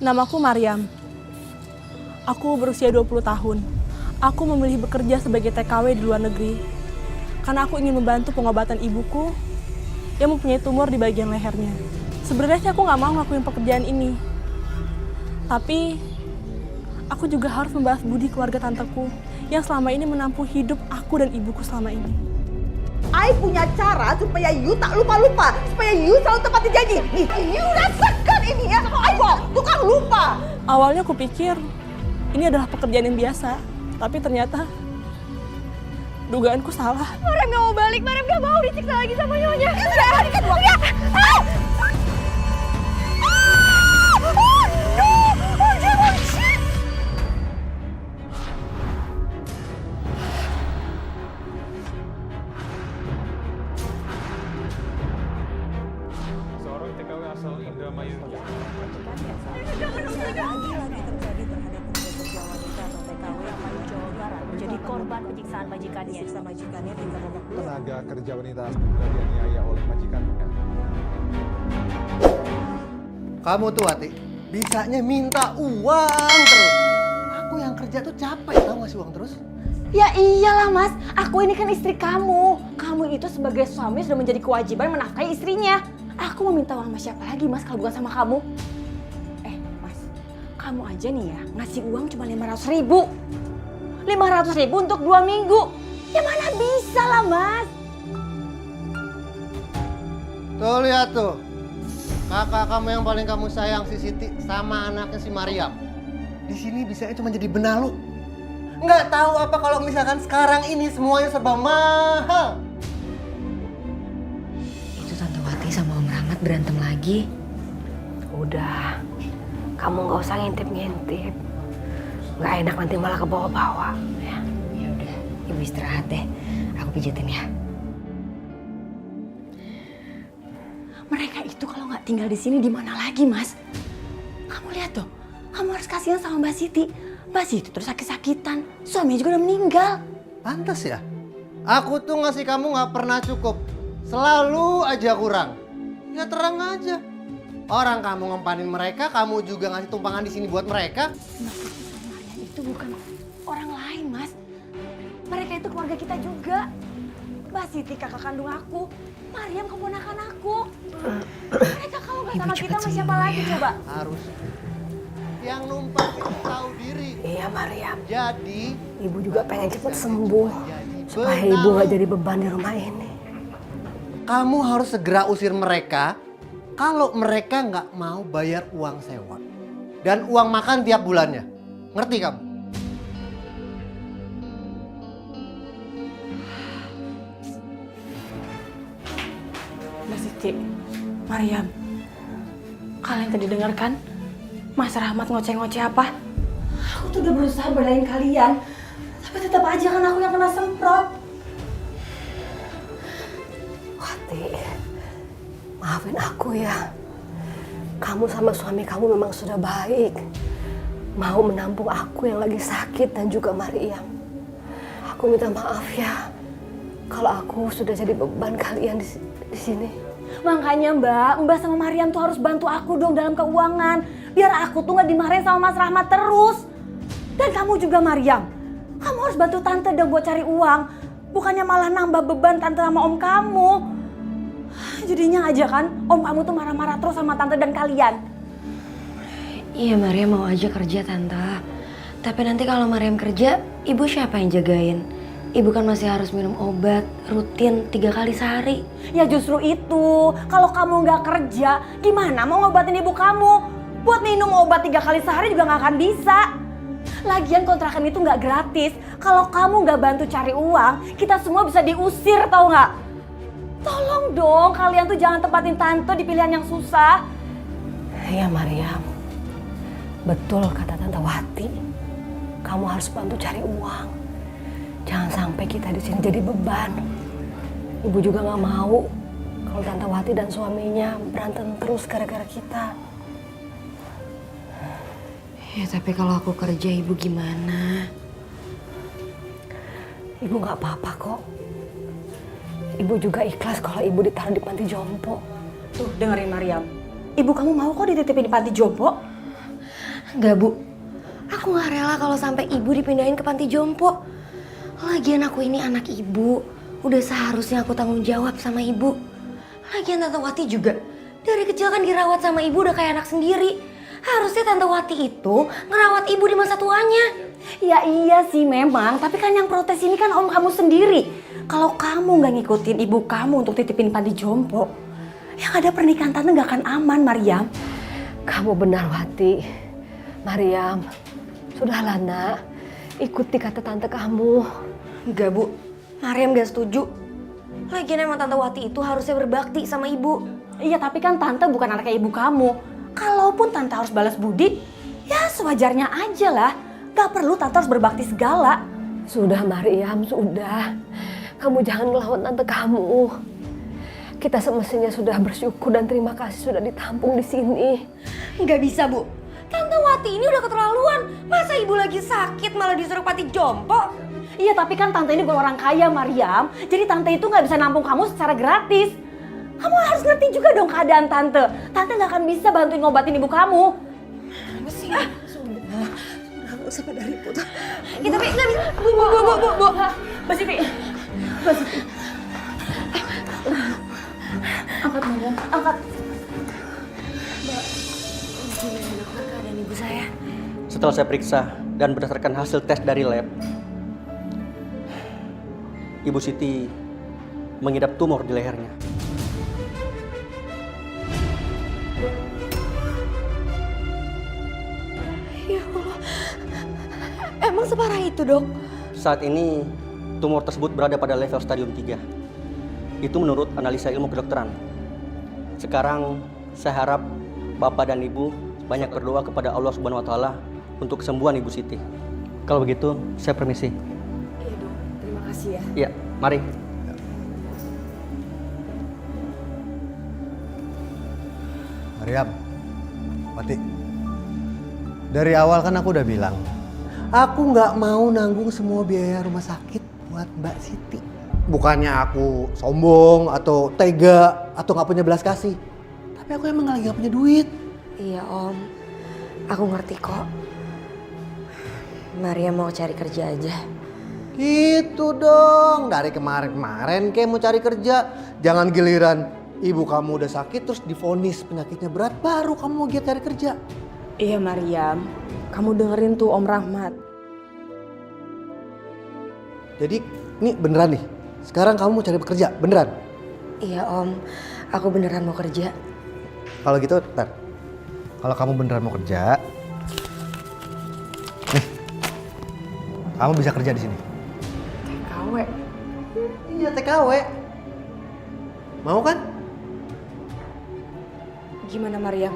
Namaku Maryam. Aku berusia 20 tahun. Aku memilih bekerja sebagai TKW di luar negeri karena aku ingin membantu pengobatan ibuku yang mempunyai tumor di bagian lehernya. Sebenarnya aku nggak mau ngelakuin pekerjaan ini. Tapi aku juga harus membalas budi keluarga tanteku yang selama ini menampung hidup aku dan ibuku selama ini. I punya cara supaya you tak lupa-lupa, supaya you selalu tepati janji. Nih, you rasakan ini ya. Ayo, tukang lupa. Awalnya aku pikir ini adalah pekerjaan yang biasa, tapi ternyata dugaanku salah. Maryam gak mau balik, Maryam gak mau disiksa lagi sama nyonya. Ya sudah, balikan uang. Seorang TKW asal Indramayu. Menjadi korban penyiksaan majikannya. Tenaga kerja wanita juga dianiaya oleh majikannya. Kamu tuh Wati, bisanya minta uang terus. Aku yang kerja tuh capek tau ngasih uang terus. Ya iyalah mas, aku ini kan istri kamu. Kamu itu sebagai suami sudah menjadi kewajiban menafkahi istrinya. Aku mau minta uang sama siapa lagi mas kalau bukan sama kamu? Mas, kamu aja nih ya ngasih uang cuma 500.000. 500.000 untuk 2 minggu. Ya mana bisa lah mas. Tuh lihat tuh, kakak kamu yang paling kamu sayang si Siti sama anaknya si Maryam. Di sini bisanya cuma jadi benalu. Nggak tahu apa kalau misalkan sekarang ini semuanya serba mahal. Itu Tante Wati sama Om Rahmat berantem lagi. Udah, kamu nggak usah ngintip-ngintip. Nggak enak nanti malah kebawa-bawa. Ya udah, Ibu istirahat deh. Aku pijetin ya. Mereka itu kalau nggak tinggal di sini di mana lagi mas? Kamu lihat tuh, kamu harus kasihan sama Mbak Siti. Mbak Siti terus sakit-sakitan, suaminya juga udah meninggal. Pantes ya, aku tuh ngasih kamu nggak pernah cukup. Selalu aja kurang. Ya terang aja. Orang kamu ngempanin mereka, kamu juga ngasih tumpangan di sini buat mereka. Mbak Siti sama Maryam itu bukan orang lain mas. Mereka itu keluarga kita juga. Mbak Siti kakak kandung aku, Maryam keponakan aku. Mereka kalau nggak sama kita sama siapa lagi coba? Harus. Yang numpang itu tahu diri. Iya Maryam, Jadi Ibu juga pengen cepet sembuh. jadi Supaya benalu. Ibu nggak jadi beban di rumah ini. Kamu harus segera usir mereka kalau mereka nggak mau bayar uang sewa dan uang makan tiap bulannya. Ngerti kamu? Mbak Siti, Maryam, kalian tadi dengar kan? Mas Rahmat ngoceh-ngoceh apa? Aku tuh udah berusaha belain kalian, tapi tetap aja kan aku yang kena semprot. Wati, maafin aku ya. Kamu sama suami kamu memang sudah baik. Mau menampung aku yang lagi sakit dan juga Maryam. Aku minta maaf ya. Kalau aku sudah jadi beban kalian di sini. Makanya Mbak sama Maryam tuh harus bantu aku dong dalam keuangan. Biar aku tuh nggak dimarahin sama Mas Rahmat terus. Dan kamu juga Maryam. Kamu harus bantu Tante dong buat cari uang. Bukannya malah nambah beban Tante sama Om kamu. Jadinya aja kan Om kamu tuh marah-marah terus sama Tante dan kalian. Iya Maryam mau aja kerja Tante. Tapi nanti kalau Maryam kerja, Ibu siapa yang jagain? Ibu kan masih harus minum obat rutin 3 kali sehari. Ya justru itu, kalau kamu nggak kerja, gimana mau ngobatin ibu kamu? Buat minum obat 3 kali sehari juga nggak akan bisa. Lagian kontrakan itu nggak gratis. Kalau kamu nggak bantu cari uang, kita semua bisa diusir, tau nggak? Tolong dong, kalian tuh jangan tempatin Tante di pilihan yang susah. Iya Maryam, betul kata Tante Wati. Kamu harus bantu cari uang. Jangan sampai kita di sini jadi beban. Ibu juga nggak mau kalau Tante Wati dan suaminya berantem terus gara-gara kita. Ya tapi kalau aku kerja Ibu gimana? Ibu nggak apa-apa kok. Ibu juga ikhlas kalau Ibu ditaruh di panti jompo. Tuh dengerin Maryam, ibu kamu mau kok dititipin di panti jompo? Enggak, Bu. Aku nggak rela kalau sampai ibu dipindahin ke panti jompo. Lagian aku ini anak ibu. Udah seharusnya aku tanggung jawab sama ibu. Lagian Tante Wati juga dari kecil kan dirawat sama ibu udah kayak anak sendiri. Harusnya Tante Wati itu ngerawat ibu di masa tuanya. Ya iya sih memang, tapi kan yang protes ini kan om kamu sendiri. Kalau kamu nggak ngikutin ibu kamu untuk titipin panti jompo, yang ada pernikahan tante nggak akan aman, Maryam. Kamu benar, Wati. Maryam, sudahlah nak. Ikuti kata tante kamu. Enggak, Bu. Maryam gak setuju. Lagian emang Tante Wati itu harusnya berbakti sama ibu. Iya, tapi kan tante bukan anaknya ibu kamu. Kalaupun tante harus balas budi, ya sewajarnya aja lah. Gak perlu tante harus berbakti segala. Sudah Maryam, sudah. Kamu jangan ngelawan tante kamu. Kita semestinya sudah bersyukur dan terima kasih sudah ditampung di sini. Nggak bisa, Bu. Tante Wati ini udah keterlaluan. Masa ibu lagi sakit malah disuruh panti jompo? Iya, tapi kan tante ini bukan orang kaya, Maryam. Jadi tante itu nggak bisa nampung kamu secara gratis. Kamu harus ngerti juga dong keadaan tante. Tante nggak akan bisa bantuin ngobatin ibu kamu. Sudah, nggak usah pada ribut. Ya, tapi nggak bisa. Bu. Mbak Siti. Mbak Siti. Angkat, Maryam. Angkat. Gimana dokter keadaan ibu saya? Setelah saya periksa dan berdasarkan hasil tes dari lab, Ibu Siti mengidap tumor di lehernya. Ya Allah, emang separah itu, Dok? Saat ini tumor tersebut berada pada level stadium 3. Itu menurut analisa ilmu kedokteran. Sekarang saya harap Bapak dan Ibu banyak berdoa kepada Allah Subhanahu wa taala untuk kesembuhan Ibu Siti. Kalau begitu, saya permisi. Iya, Dok. Terima kasih ya. Iya, mari. Maryam, Wati. Dari awal kan aku udah bilang, aku nggak mau nanggung semua biaya rumah sakit buat Mbak Siti. Bukannya aku sombong atau tega atau nggak punya belas kasih, tapi aku emang lagi nggak punya duit. Iya, Om. Aku ngerti kok. Maria mau cari kerja aja. Gitu dong, dari kemarin-kemarin kayak mau cari kerja. Jangan giliran ibu kamu udah sakit terus divonis penyakitnya berat, baru kamu mau giat cari kerja. Iya, Maryam. Kamu dengerin tuh Om Rahmat. Jadi ini beneran nih, sekarang kamu mau cari bekerja, beneran? Iya, Om. Aku beneran mau kerja. Kalau gitu, ntar. Kalau kamu beneran mau kerja, nih, kamu bisa kerja di sini. TKW. Iya, TKW. Mau kan? Gimana, Maryam?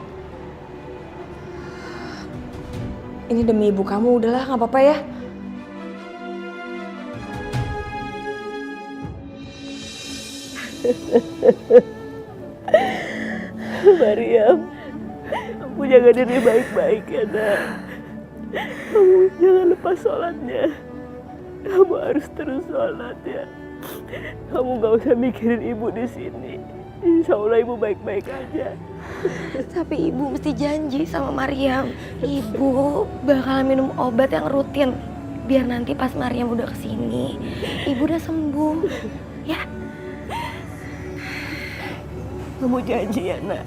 Ini demi ibu kamu, udahlah nggak apa-apa ya. Maryam, kamu jaga diri baik-baik ya, nak. Kamu jangan lepas sholatnya. Kamu harus terus sholat ya. Kamu gak usah mikirin ibu di sini. Insya Allah ibu baik-baik aja. Tapi ibu mesti janji sama Maryam. Ibu bakal minum obat yang rutin. Biar nanti pas Maryam udah kesini, ibu udah sembuh. Ya. Kamu janji ya, nak.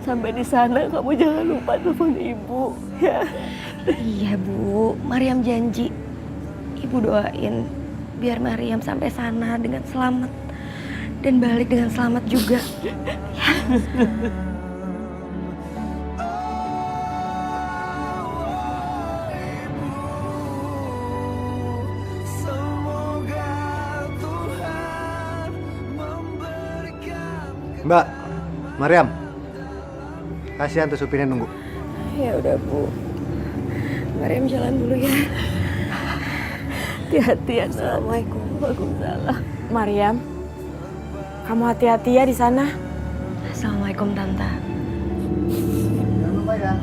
Sampai di sana kamu jangan lupa telepon ibu ya. Iya, Bu. Maryam janji. Ibu doain biar Maryam sampai sana dengan selamat dan balik dengan selamat juga. Ya. Mbak, Maryam, kasihan tuh supirnya nunggu. Ya udah, Bu. Maryam jalan dulu ya. Hati-hati ya, nak. Assalamualaikum. Waalaikumsalam. Maryam, kamu hati-hati ya di sana. Assalamualaikum, Tante. Jangan lupa ya.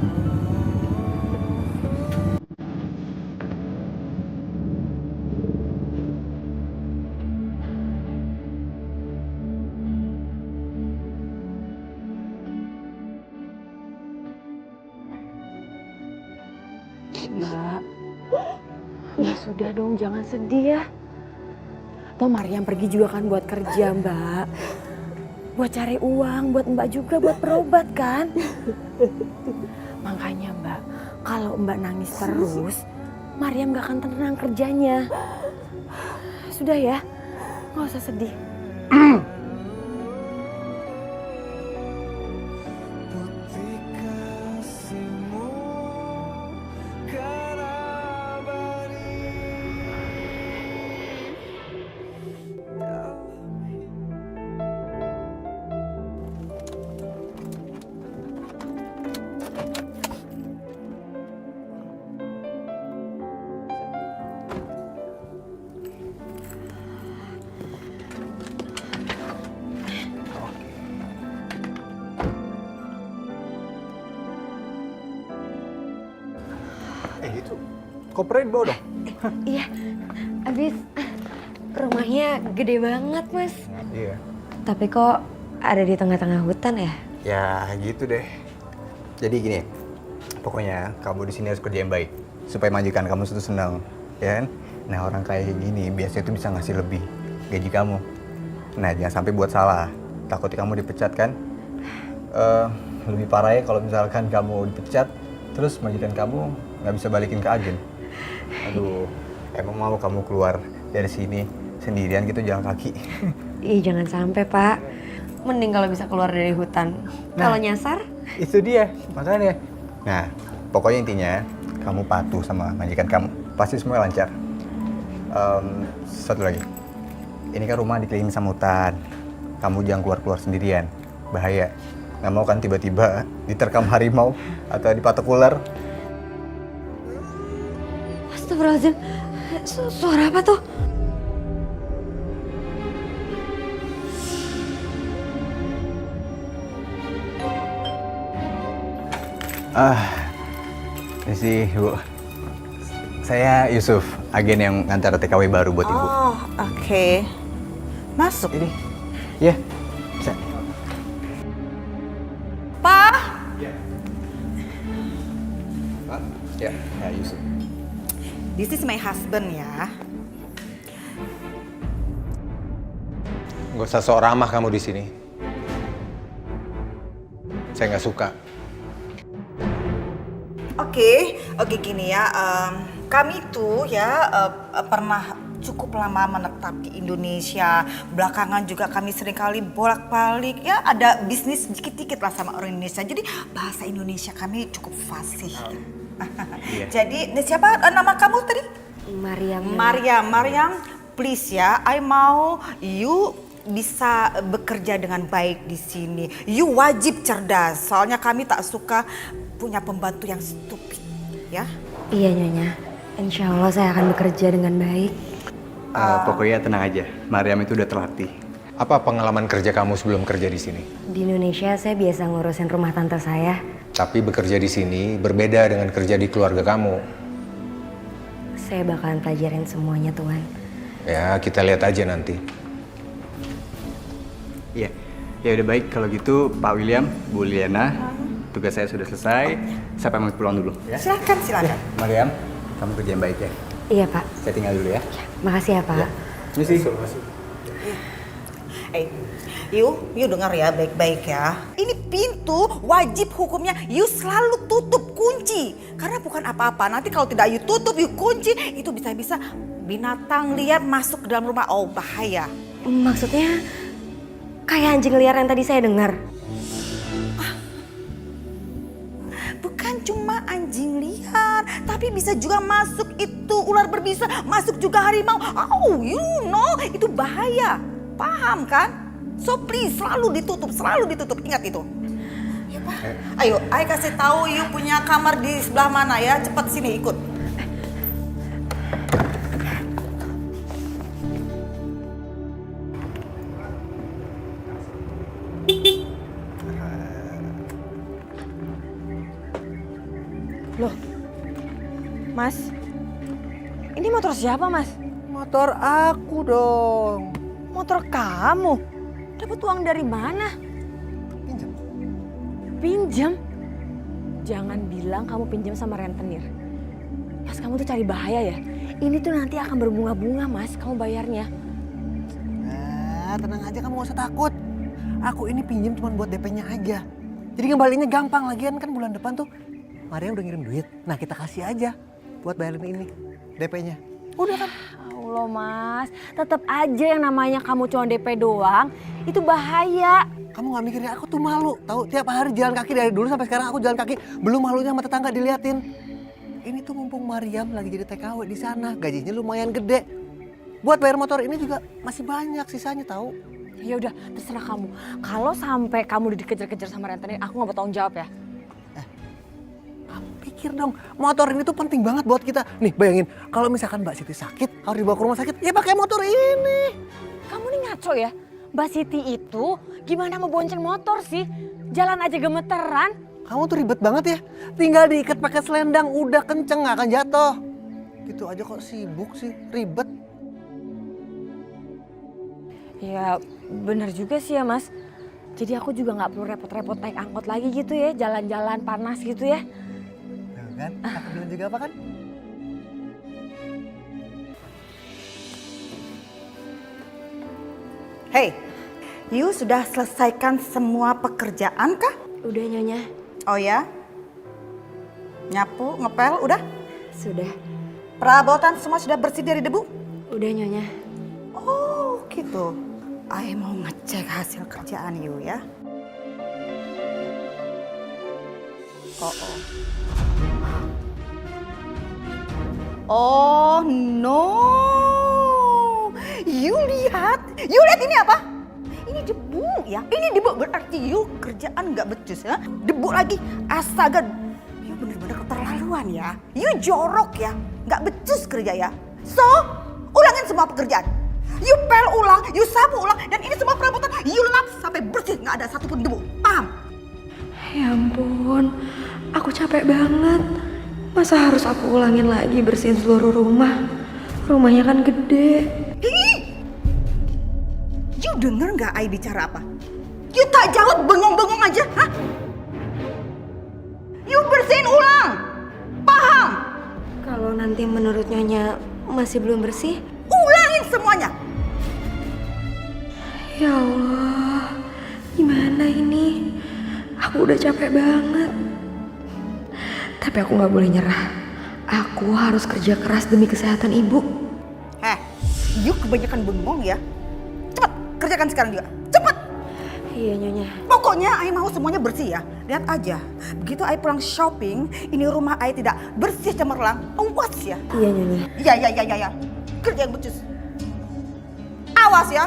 Mbak. Ya sudah dong, jangan sedih ya. Toh Mariam pergi juga kan buat kerja, Mbak. Buat cari uang, buat Mbak juga buat berobat kan. Makanya Mbak, kalau Mbak nangis terus, Mariam gak akan tenang kerjanya. Sudah ya, gak usah sedih. Gitu. Koperin bawa dong. Iya, abis rumahnya gede banget mas. Iya. Tapi kok ada di tengah-tengah hutan ya? Ya gitu deh. Jadi gini, pokoknya kamu di sini harus kerja yang baik supaya majikan kamu itu senang, ya kan? Nah orang kayak gini biasanya itu bisa ngasih lebih gaji kamu. Nah jangan sampai buat salah, takut kamu dipecat kan? Lebih parah ya kalau misalkan kamu dipecat, terus majikan kamu nggak bisa balikin ke agen. Aduh, emang mau kamu keluar dari sini sendirian gitu jalan kaki? Ih jangan sampai pak. Mending kalau bisa keluar dari hutan. Nah. Kalau nyasar? Itu dia, makanya. Nah, pokoknya intinya kamu patuh sama majikan kamu. Pasti semua lancar. Satu lagi. Ini kan rumah dikelilingi sama hutan. Kamu jangan keluar-keluar sendirian. Bahaya. Nggak mau kan tiba-tiba diterkam harimau atau dipatok ular. Astagfirullahaladzim. Suara apa tuh? Ini sih, Bu. Saya Yusuf, agen yang ngantar TKW baru buat Ibu. Oh, oke. Masuk. Ini. Ya, bisa. Pak! Pak? Ya, Yusuf. This is my husband ya. Gak usah sok ramah kamu di sini. Saya nggak suka. Oke gini ya. Kami tuh ya pernah cukup lama menetap di Indonesia. Belakangan juga kami seringkali bolak-balik. Ya ada bisnis dikit-dikit lah sama orang Indonesia. Jadi bahasa Indonesia kami cukup fasih. Iya. Jadi siapa nama kamu tadi? Mariam, please ya. I mau you bisa bekerja dengan baik di sini. You wajib cerdas. Soalnya kami tak suka punya pembantu yang stupid, ya. Iya Nyonya. Insya Allah saya akan bekerja dengan baik. Pokoknya tenang aja, Mariam itu udah terlatih. Apa pengalaman kerja kamu sebelum kerja di sini? Di Indonesia saya biasa ngurusin rumah tante saya. Tapi bekerja di sini berbeda dengan kerja di keluarga kamu. Saya bakalan pelajarin semuanya Tuhan. Ya, kita lihat aja nanti. Iya, ya udah baik kalau gitu Pak William, Bu Liana, tugas saya sudah selesai. Saya pamit pulang dulu. Ya. Silakan. Mariam, kamu kerja yang baik ya. Iya Pak. Saya tinggal dulu ya. Makasih ya Pak. Misi. You dengar ya baik-baik ya. Ini pintu wajib hukumnya you selalu tutup kunci. Karena bukan apa-apa. Nanti kalau tidak you tutup, you kunci, itu bisa-bisa binatang liar masuk ke dalam rumah. Oh bahaya. Maksudnya kayak anjing liar yang tadi saya dengar. Bukan cuma anjing liar, tapi bisa juga masuk itu ular berbisa, masuk juga harimau. Oh, you know, itu bahaya. Paham kan? So please, selalu ditutup. Ingat itu. Ya, Pak. Ayo, I kasih tahu you punya kamar di sebelah mana ya. Cepat sini ikut. Loh, Mas, ini motor siapa Mas? Motor aku dong. Motor kamu? Dapat uang dari mana? Pinjam. Pinjam? Jangan bilang kamu pinjam sama rentenir. Mas, kamu tuh cari bahaya ya. Ini tuh nanti akan berbunga-bunga, Mas, kamu bayarnya. Nah, tenang aja, kamu gak usah takut. Aku ini pinjem cuma buat DP-nya aja. Jadi ngembaliinnya gampang, lagian kan bulan depan tuh Mariam udah ngirim duit. Nah, kita kasih aja buat bayarin ini DP-nya. Udah kan? Allah, Mas, tetap aja yang namanya kamu cuma DP doang, itu bahaya. Kamu gak mikirnya aku tuh malu, tahu tiap hari jalan kaki dari dulu sampai sekarang aku jalan kaki, belum malunya sama tetangga diliatin. Ini tuh mumpung Mariam lagi jadi TKW di sana, gajinya lumayan gede. Buat bayar motor ini juga masih banyak sisanya tahu. Ya udah, terserah kamu. Kalau sampai kamu dikejar-kejar sama rentenir, aku nggak bertanggung jawab ya. Kamu pikir dong, motor ini tuh penting banget buat kita. Nih bayangin, kalau misalkan Mbak Siti sakit, harus dibawa ke rumah sakit, ya pakai motor ini. Kamu nih ngaco ya. Mbak Siti itu gimana mau bonceng motor sih? Jalan aja gemeteran. Kamu tuh ribet banget ya. Tinggal diikat pakai selendang, udah kenceng gak akan jatuh. Gitu aja kok sibuk sih, ribet. Ya bener juga sih ya, Mas. Jadi aku juga nggak perlu repot-repot naik angkot lagi gitu ya, jalan-jalan panas gitu ya. Tuh kan, aku bilang juga apa kan? Hey, you sudah selesaikan semua pekerjaan kah? Udah Nyonya, Oh ya? Nyapu, ngepel, udah? sudah. Perabotan semua sudah bersih dari debu? Udah Nyonya. Oh gitu. I mau ngecek hasil kerjaan you ya. Oh. Oh no. You lihat ini apa? Ini debu ya. Ini debu berarti you kerjaan nggak becus ya. Debu lagi. Astaga. You bener-bener keterlaluan ya. You jorok ya. Nggak becus kerja ya. So, ulangin semua pekerjaan. You pel ulang, you sapu ulang, dan ini semua perabotan you lap sampai bersih, nggak ada satupun debu. Paham? Ya ampun, aku capek banget. Masa harus aku ulangin lagi bersihin seluruh rumah? Rumahnya kan gede. Hi! You denger nggak I bicara apa? You tak jawab, bengong-bengong aja, hah? You bersihin ulang, paham? Kalau nanti menurut Nyonya masih belum bersih? Ulangin semuanya. Ya Allah, gimana ini? Aku udah capek banget. Tapi aku gak boleh nyerah. Aku harus kerja keras demi kesehatan ibu. You kebanyakan bengong ya. Cepet, kerjakan sekarang juga. Cepet. Iya Nyonya. Pokoknya I mau semuanya bersih ya. Lihat aja, begitu I pulang shopping, ini rumah I tidak bersih cemerlang. Awas ya. Iya Nyonya. Ya. Kerja yang becus. Awas ya.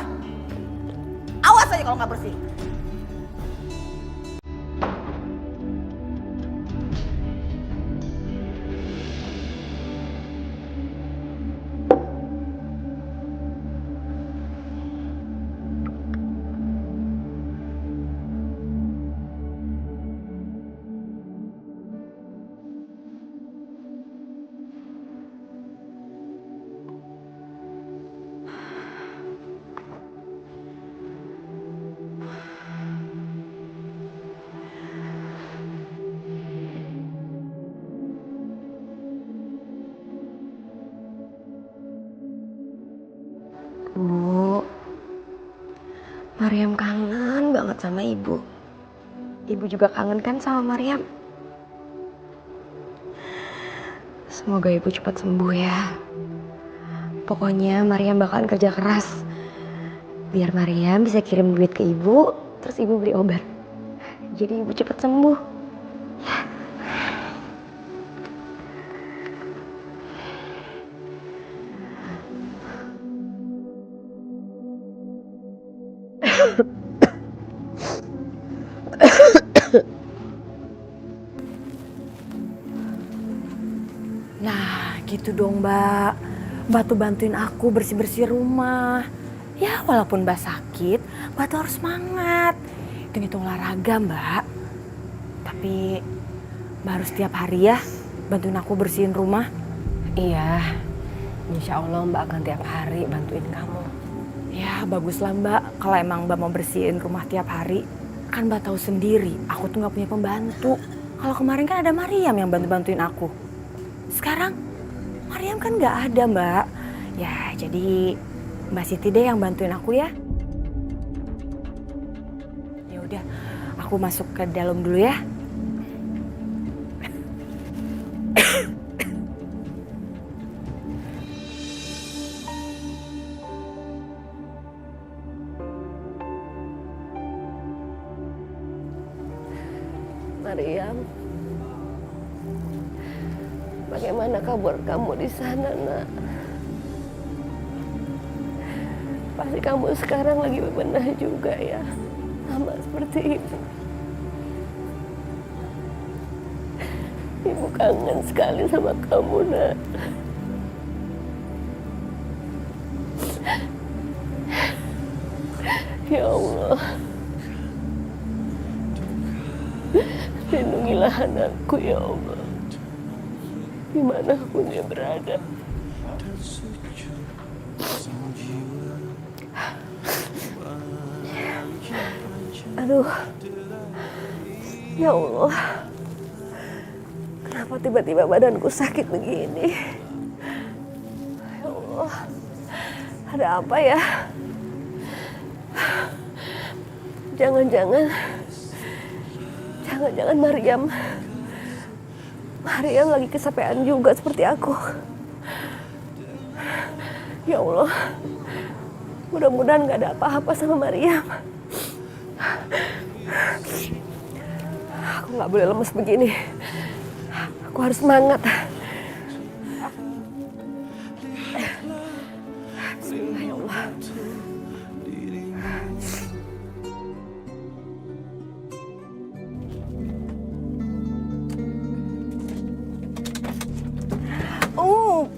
Awas aja kalau nggak bersih. Bu, Mariam kangen banget sama ibu. Ibu juga kangen kan sama Mariam? Semoga ibu cepat sembuh ya. Pokoknya Mariam bakalan kerja keras. Biar Mariam bisa kirim duit ke ibu, terus ibu beli obat. Jadi ibu cepat sembuh. Nah gitu dong Mbak. Mbak tuh bantuin aku bersih-bersih rumah. Ya walaupun Mbak sakit, Mbak tuh harus semangat. Hitung-hitung olahraga Mbak. Tapi Mbak harus tiap hari ya bantuin aku bersihin rumah. Iya, insya Allah Mbak akan tiap hari bantuin kamu. Ya baguslah Mbak, kalau emang Mbak mau bersihin rumah tiap hari. Kan Mbak tahu sendiri, aku tuh gak punya pembantu. Kalau kemarin kan ada Mariam yang bantu-bantuin aku. Sekarang Mariam kan nggak ada, Mbak. Ya, jadi Mbak Siti deh yang bantuin aku ya. Ya udah, aku masuk ke dalam dulu ya. Mariam, bagaimana kabar kamu di sana, Nak? Pasti kamu sekarang lagi bebenah juga ya, sama seperti Ibu. Ibu kangen sekali sama kamu, Nak. Ya Allah, lindungilah anakku ya Allah, dimanapun dia berada. Aduh, ya Allah, kenapa tiba-tiba badanku sakit begini? Ya Allah, ada apa ya? Jangan-jangan Mariam lagi kesapean juga seperti aku. Ya Allah, mudah-mudahan gak ada apa-apa sama Mariam. Aku gak boleh lemes begini. Aku harus semangat. Bismillah ya Allah.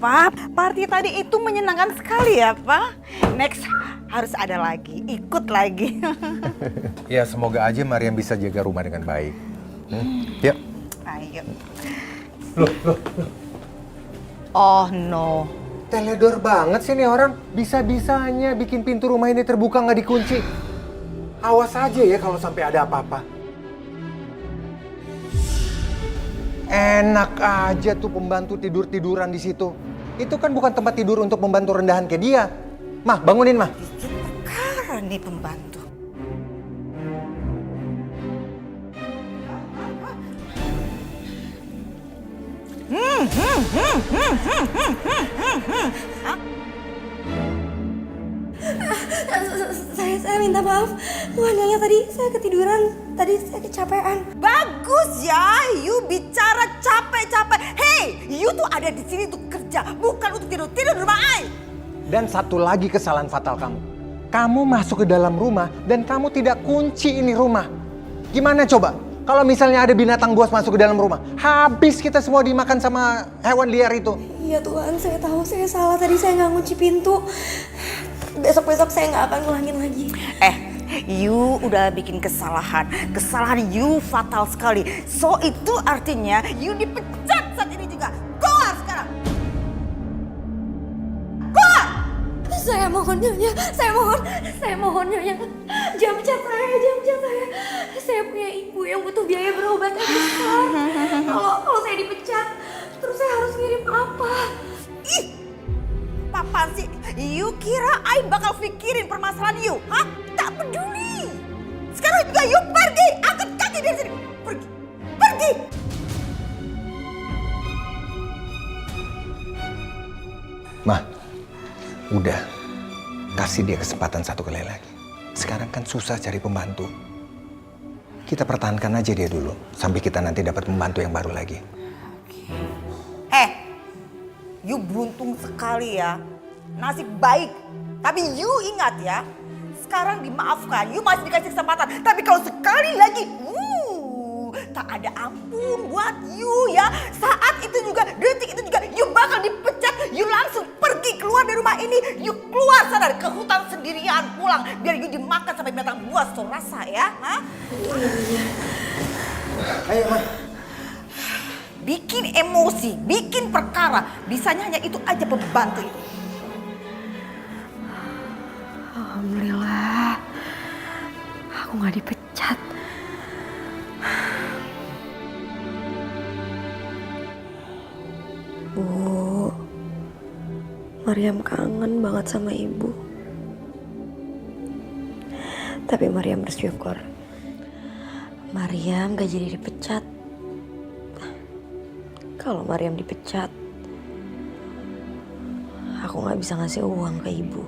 Pak, party tadi itu menyenangkan sekali ya, Pak. Next harus ada lagi, ikut lagi. Ya semoga aja Mariam bisa jaga rumah dengan baik. Yuk. Ayo. Loh. Oh no. Teledor banget sih nih orang. Bisa-bisanya bikin pintu rumah ini terbuka nggak dikunci. Awas aja ya kalau sampai ada apa-apa. Enak aja tuh pembantu tidur-tiduran di situ. Itu kan bukan tempat tidur untuk pembantu rendahan kayak dia. Mah, bangunin, Mah. Perkara nih pembantu. Saya minta maaf. Wananya tadi saya ketiduran. Tadi saya kecapean. Bagus ya, you bicara capek-capek. Hey, you tuh ada di sini untuk kerja, bukan untuk tidur di rumah ai. Dan satu lagi kesalahan fatal kamu. Kamu masuk ke dalam rumah dan kamu tidak kunci ini rumah. Gimana coba? Kalau misalnya ada binatang buas masuk ke dalam rumah, habis kita semua dimakan sama hewan liar itu. Iya Tuhan, saya tahu saya salah. Tadi saya nggak kunci pintu. Besok-besok saya nggak akan ngulangin lagi. You udah bikin kesalahan. Kesalahan you fatal sekali. So itu artinya you dipecat saat ini juga. Keluar sekarang. Keluar! Saya mohon Nyonya, saya mohon Nyonya. Jangan pecat saya. Saya punya ibu yang butuh biaya berobat yang besar. Kalau saya dipecat, terus saya harus ngirim apa? Ih! Apaan sih? You kira I bakal pikirin permasalahan you? Hah? Tak peduli. Sekarang juga you pergi. Angkat kaki dari sini. Pergi. Mah, udah. Kasih dia kesempatan satu kali lagi. Sekarang kan susah cari pembantu. Kita pertahankan aja dia dulu. Sampai kita nanti dapat pembantu yang baru lagi. You beruntung sekali ya. Nasib baik. Tapi you ingat ya. Sekarang dimaafkan. You masih dikasih kesempatan. Tapi kalau sekali lagi. Tak ada ampun buat you ya. Saat itu juga, detik itu juga. You bakal dipecat. You langsung pergi keluar dari rumah ini. You keluar sana ke hutan sendirian pulang. Biar you dimakan sampai binatang buas. So rasa ya. Hah? Ayo, Mah. Bikin emosi, bikin perkara. Bisanya hanya itu aja pembantu itu. Alhamdulillah, aku nggak dipecat. Bu, Maryam kangen banget sama ibu. Tapi Maryam bersyukur. Maryam gak jadi dipecat. Kalau Maryam dipecat, aku gak bisa ngasih uang ke ibu.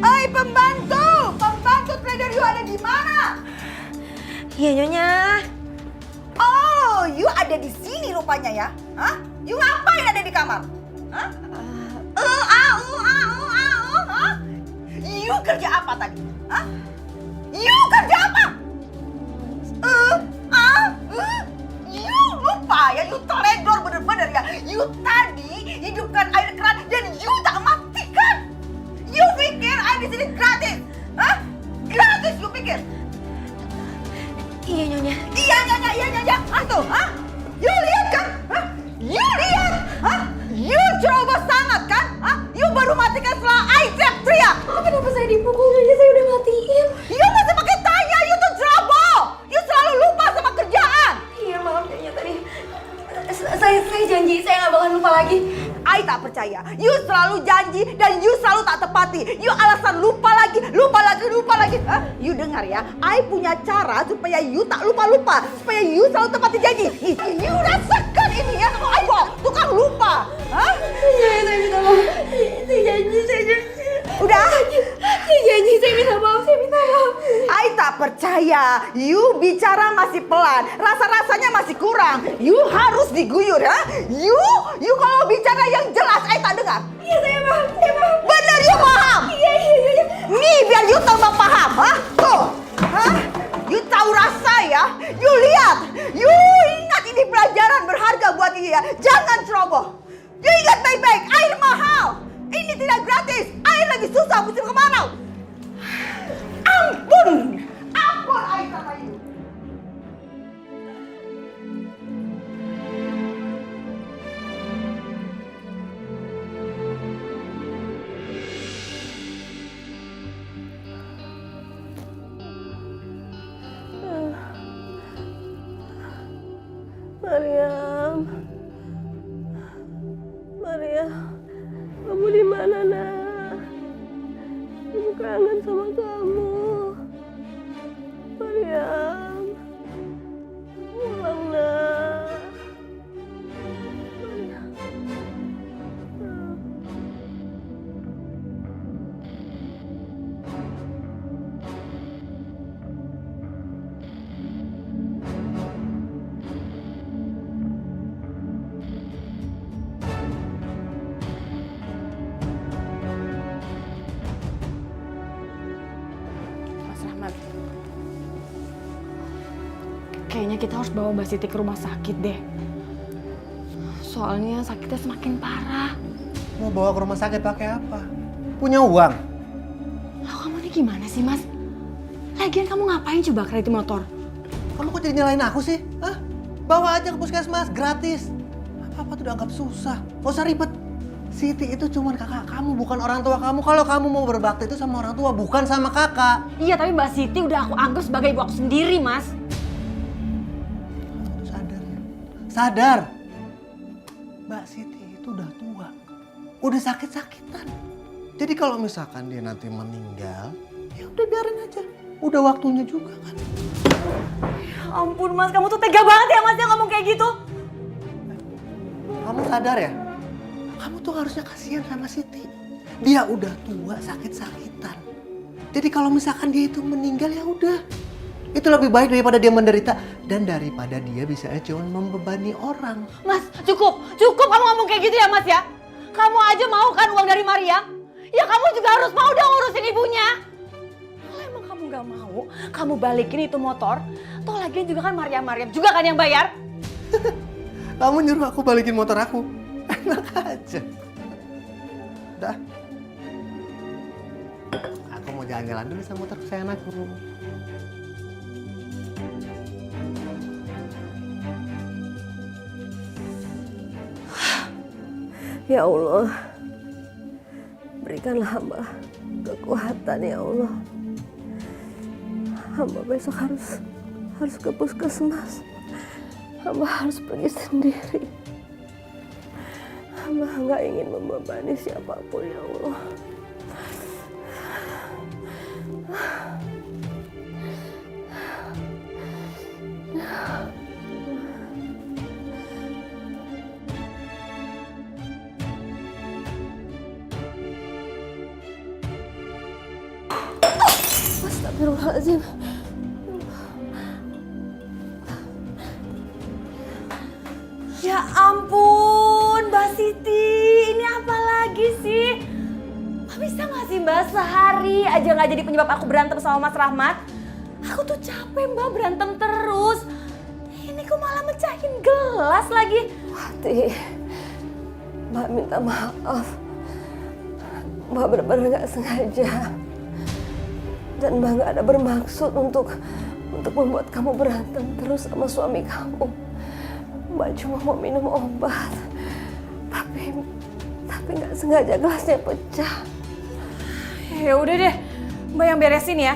Hai pembantu! Pembantu trader you ada di mana? Iya Nyonya. Oh, you ada di sini rupanya ya? Hah? You ngapain ada di kamar? Hah? Hah? You kerja apa tadi? Hah? You kerja apa? You lupa ya, you teledor bener-bener ya. You tadi hidupkan air keran dan you tak matikan. You pikir air di sini gratis? Hah? Gratis you pikir? Iya Nyonya. Iya nyonya. Tuh, hah? You lihat kan? Hah? You lihat? Hah? You ceroboh sangat kan? Hah? You baru matikan setelah I teriak-teriak. Kenapa saya dipukul Nyonya? Saya udah matiin. You masih pakai tanya, you tuh ceroboh. You selalu lupa sama kerjaan. Iya maaf Nyonya tadi. Saya janji saya gak bakal lupa lagi. I tak percaya. You selalu janji dan you selalu tak tepati. You alasan lupa lagi. Hah? You dengar ya, I punya cara supaya you tak lupa-lupa. Supaya you selalu tepati janji. You rasakan ini ya. I tukang lupa. Hah? Saya minta maaf. Saya janji. Udah? Saya janji, saya minta maaf. I tak percaya. You bicara masih pelan. Rasa-rasanya masih kurang. You harus diguyur ya. You kalau bicara yang jelas I tak dengar. Iya saya paham. Bener you paham? Iya. Nih biar you tambah paham. Hah? Tuh. Hah? You tahu rasa ya. You lihat. You ingat ini pelajaran berharga buat you ya. Jangan ceroboh. You ingat baik-baik. Air mahal. Ini tidak gratis. Air lagi susah musim kemarau. Ampun air sama you. Maryam, kamu di mana nak? Ibu kangen sama kamu. Maryam, pulang nak. Maryam. Mas Rahmat, kayaknya kita harus bawa Mbak Siti ke rumah sakit deh. Soalnya sakitnya semakin parah. Mau bawa ke rumah sakit pakai apa? Punya uang? Loh kamu ini gimana sih Mas? Lagian kamu ngapain coba kredit motor? Kamu kok jadi nyalain aku sih? Hah? Bawa aja ke puskesmas, gratis. Apa-apa tuh dianggap susah. Gak usah ribet. Siti itu cuma kakak kamu, bukan orang tua kamu. Kalau kamu mau berbakti itu sama orang tua, bukan sama kakak. Iya tapi Mbak Siti udah aku anggap sebagai ibu aku sendiri Mas. Sadar ya? Sadar. Mbak Siti itu udah tua. Udah sakit-sakitan. Jadi kalau misalkan dia nanti meninggal, ya udah biarin aja. Udah waktunya juga kan. Ampun Mas, kamu tuh tega banget ya Mas yang ngomong kayak gitu. Kamu sadar ya? Kamu tuh harusnya kasihan sama Siti. Dia udah tua, sakit-sakitan. Jadi kalau misalkan dia itu meninggal ya udah. Itu lebih baik daripada dia menderita dan daripada dia bisa cuma membebani orang. Mas, cukup kamu ngomong kayak gitu ya Mas ya. Kamu aja mau kan uang dari Maryam? Ya kamu juga harus mau dong ngurusin ibunya. Kalau emang kamu gak mau, kamu balikin itu motor. Toh lagian juga kan Maryam juga kan yang bayar. Kamu nyuruh aku balikin motor aku. Enak aja. Udah. Aku mau jalan-jalan dulu sama motor kesayangan aku. Ya Allah, berikanlah hamba kekuatan ya Allah. Hamba besok harus ke puskesmas. Hamba harus pergi sendiri. Hamba nggak ingin membebani siapapun, ya Allah. Astagfirullahaladzim. Ya ampun, Mbak Siti, ini apa lagi sih? Mbak bisa nggak sih Mbak sehari aja nggak jadi penyebab aku berantem sama Mas Rahmat? Aku tuh capek Mbak berantem terus. Ini kok malah mecahin gelas lagi. Wati, Mbak minta maaf. Mbak benar-benar nggak sengaja. Dan Mbak nggak ada bermaksud untuk membuat kamu berantem terus sama suami kamu. Mbak cuma mau minum obat. Tapi nggak sengaja gelasnya pecah. Ya udah deh, Mbak yang beresin ya.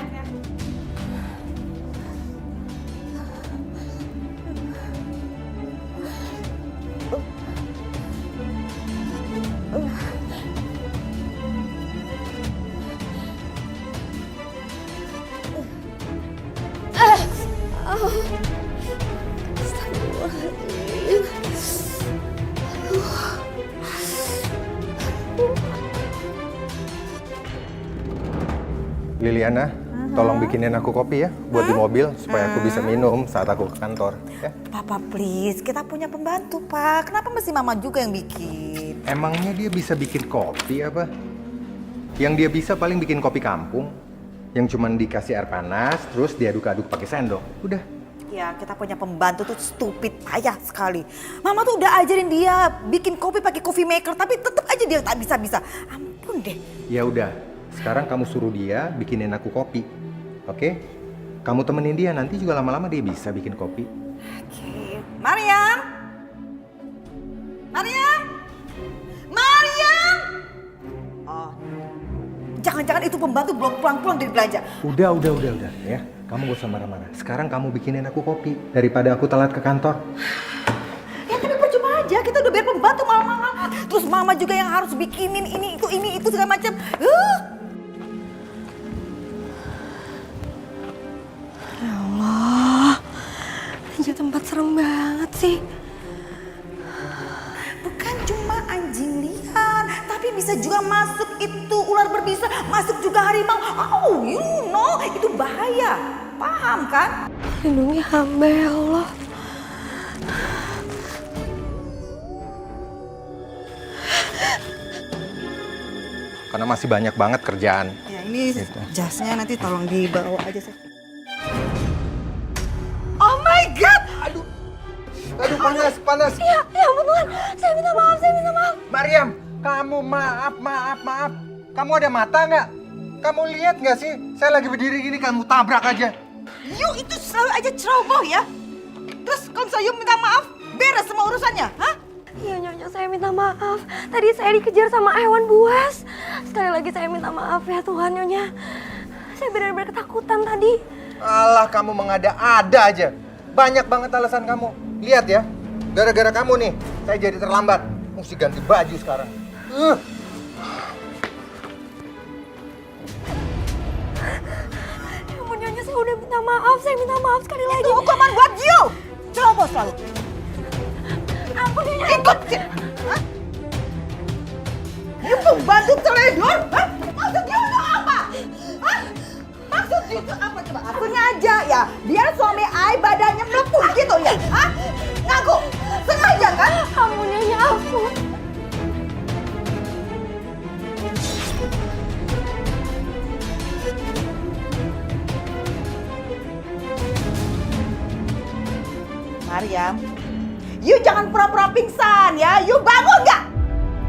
Liliana, tolong bikinin aku kopi ya buat di mobil supaya aku bisa minum saat aku ke kantor. Ya. Papa please, kita punya pembantu Pak. Kenapa mesti Mama juga yang bikin? Emangnya dia bisa bikin kopi apa? Yang dia bisa paling bikin kopi kampung, yang cuman dikasih air panas, terus diaduk-aduk pakai sendok. Udah. Ya kita punya pembantu tuh stupid, payah sekali. Mama tuh udah ajarin dia bikin kopi pakai coffee maker, tapi tetap aja dia tak bisa-bisa. Ampun deh. Ya udah, sekarang kamu suruh dia bikinin aku kopi. Oke? Kamu temenin dia, nanti juga lama-lama dia bisa bikin kopi. Oke. Mariam! Mariam! Mariam! Oh. Jangan-jangan itu pembantu belum pulang-pulang dari belanja. Udah ya. Kamu gak usah marah-marah. Sekarang kamu bikinin aku kopi daripada aku telat ke kantor. Ya tapi percuma aja, kita udah biar pembantu malam-malam. Terus Mama juga yang harus bikinin ini itu segala macam. Ya Allah, ini tempat serem banget sih. Bukan cuma anjing liar, tapi bisa juga masuk itu ular berbisa, masuk juga harimau. Oh, you know, itu bahaya. Paham kan? Lindungi hamba ya Allah. Karena masih banyak banget kerjaan. Ya ini Gitu. jasnya nanti tolong dibawa aja sih. Oh my God! Aduh panas. Ya ampun Tuhan, saya minta maaf. Mariam, kamu maaf. Kamu ada mata nggak? Kamu lihat nggak sih? Saya lagi berdiri gini, kamu tabrak aja. You itu selalu aja ceroboh ya. Terus kalau saya minta maaf, beres semua urusannya, hah? Iya Nyonya, saya minta maaf. Tadi saya dikejar sama hewan buas. Sekali lagi saya minta maaf ya Tuhan Nyonya. Saya benar-benar ketakutan tadi. Alah, kamu mengada-ada aja. Banyak banget alasan kamu. Lihat ya, gara-gara kamu nih, saya jadi terlambat. Mesti ganti baju sekarang. Ya ampun Nyonya, saya udah minta maaf. Saya minta maaf sekali lagi. Itu hukuman buat you. Ceroboh selalu. Ampun Nyonya. Ikut sih. Hah? You pembantu teledor, hah? Maksud you itu apa? Hah? Maksud you itu apa coba? Akunya aja ya, biar suami I badannya melepuh gitu ya, hah? Ngaku, sengaja kan? Ampun Nyonya, ampun. Mariam, you jangan pura-pura pingsan ya. You bangun nggak?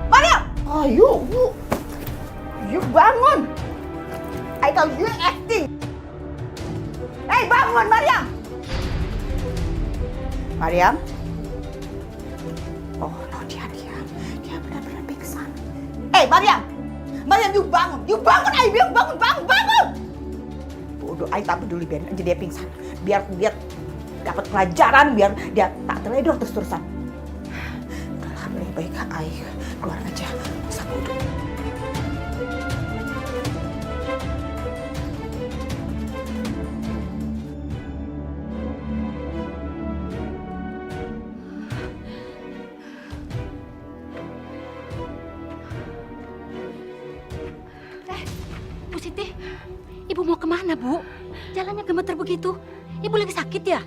Mariam, oh you bangun. I tahu you acting. Hey bangun Mariam. Mariam. Oh no, dia benar-benar pingsan. Hey Mariam, you bangun. I bilang bangun. bodoh, I tak peduli, biarin aja dia pingsan. Biar dia dapat pelajaran, biar dia tak teledor terus-terusan. Udahlah, lebih baik I keluar aja, masa bodoh. Bu Siti, Ibu mau kemana, Bu? Jalannya gemeter begitu. Ibu lagi sakit ya?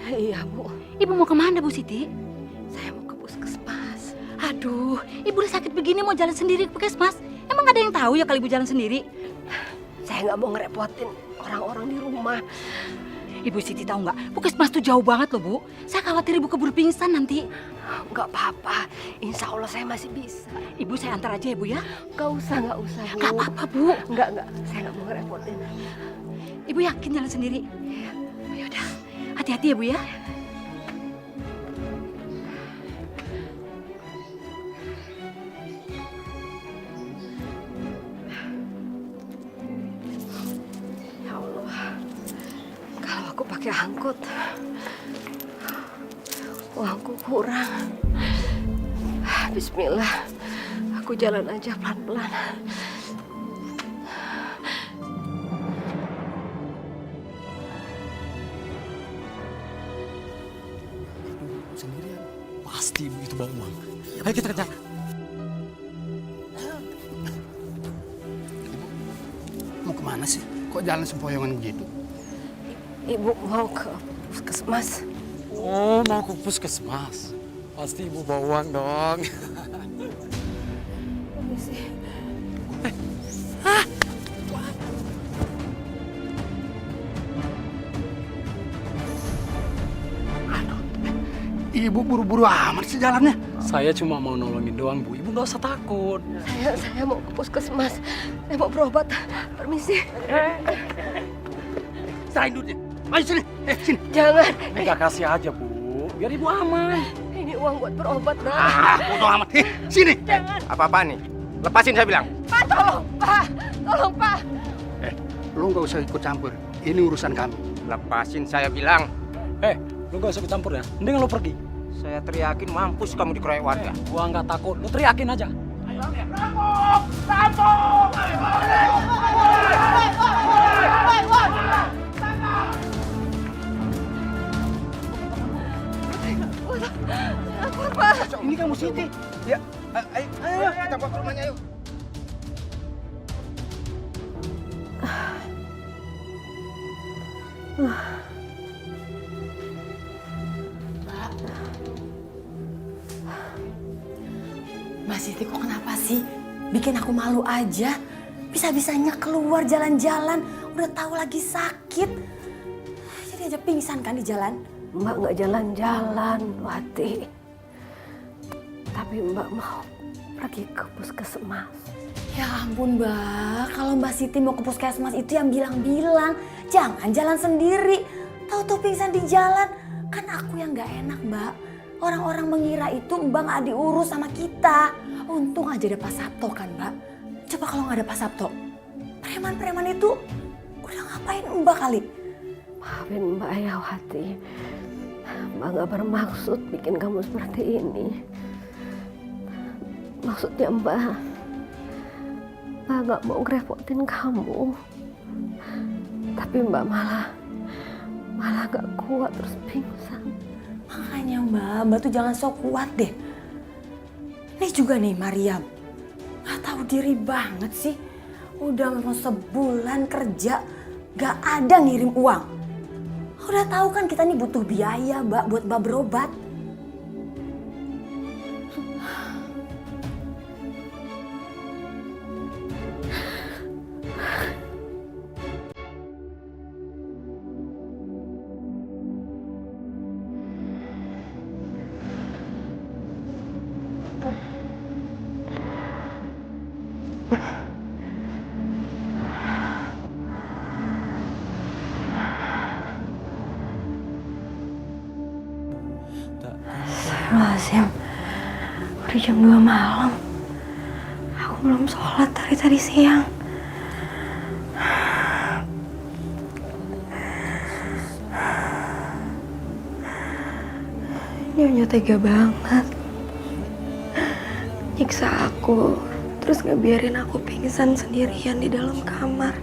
Iya, Bu. Ibu mau kemana, Bu Siti? Saya mau ke puskesmas. Aduh, Ibu udah sakit begini mau jalan sendiri ke puskesmas? Emang ada yang tahu ya kalau Ibu jalan sendiri? Saya nggak mau ngerepotin orang-orang di rumah. Ibu Siti tahu nggak? Puskesmas tuh jauh banget loh, Bu. Saya khawatir Ibu keburu pingsan nanti. Nggak apa-apa. Insya Allah saya masih bisa. Ibu saya antar aja ya, Bu ya? Nggak usah, Bu. Nggak apa-apa, Bu. Nggak. Saya nggak mau ngerepotin. Ibu yakin jalan sendiri? Ya udah, hati-hati ya, Bu ya. Ya Allah, kalau aku pakai angkot, uangku kurang. Bismillah, aku jalan aja pelan-pelan. Sendirian. Pasti ibu itu bawa uang. Ayo kita kejar. Ibu, mau kemana sih? Kok jalan sempoyongan begitu? Ibu mau ke puskesmas. Oh, mau ke puskesmas. Pasti ibu bawa uang dong. Permisi. Ibu buru-buru amat sih jalannya. Saya cuma mau nolongin doang, Bu. Ibu nggak usah takut. Saya mau ke puskesmas. Saya mau berobat. Permisi. Serahin duitnya. Ayo sini. Sini. Jangan. Enggak, kasih aja, Bu. Biar ibu aman. Ini uang buat berobat, Nak. Bodoh amat. Sini. Jangan. Apa-apaan nih? Lepasin saya bilang. Pak, tolong, Pak. Tolong, Pak. Lu nggak usah ikut campur. Ini urusan kami. Lepasin saya bilang. Lu nggak usah ikut campur ya. Mending lu pergi. Saya teriakin mampus kamu dikeroyok warga. Gua nggak takut. Lu teriakin aja. Ini kamu Siti. Ya, ayo kita bawa ke rumahnya yuk. Mbak Siti kok kenapa sih? Bikin aku malu aja. Bisa-bisanya keluar jalan-jalan, udah tahu lagi sakit. Jadi aja pingsan kan di jalan. Mbak nggak jalan-jalan, Wati. Tapi Mbak mau pergi ke puskesmas. Ya ampun Mbak, kalau Mbak Siti mau ke puskesmas itu yang bilang-bilang. Jangan jalan sendiri. Tahu-tahu pingsan di jalan. Kan aku yang nggak enak Mbak. Orang-orang mengira itu Mbak nggak diurus sama kita. Untung aja ada Pak Sabto kan Mbak. Coba kalau nggak ada Pak Sabto, preman-preman itu udah ngapain Mbak kali? Maafin Mbak ya Wati. Mbak nggak bermaksud bikin kamu seperti ini. Maksudnya Mbak nggak mau ngerepotin kamu. Tapi Mbak malah nggak kuat terus pingsan. Makanya Mbak tuh jangan sok kuat deh. Ini juga nih Mariam, nggak tahu diri banget sih. Udah mau sebulan kerja, nggak ada ngirim uang. Udah tahu kan kita nih butuh biaya Mbak buat Mbak berobat. Astagfirullahaladzim, udah jam 2 malam. Aku belum sholat dari tadi siang. Nyonya tega banget. Nyiksa aku, terus ngebiarin aku pingsan sendirian di dalam kamar.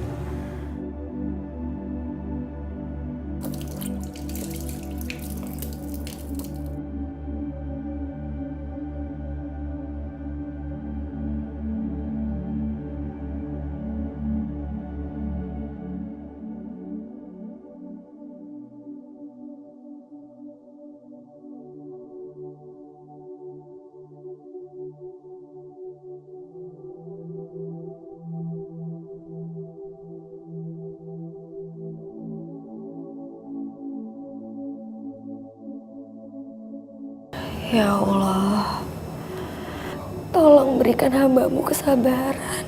Ya Allah, tolong berikan hamba-Mu kesabaran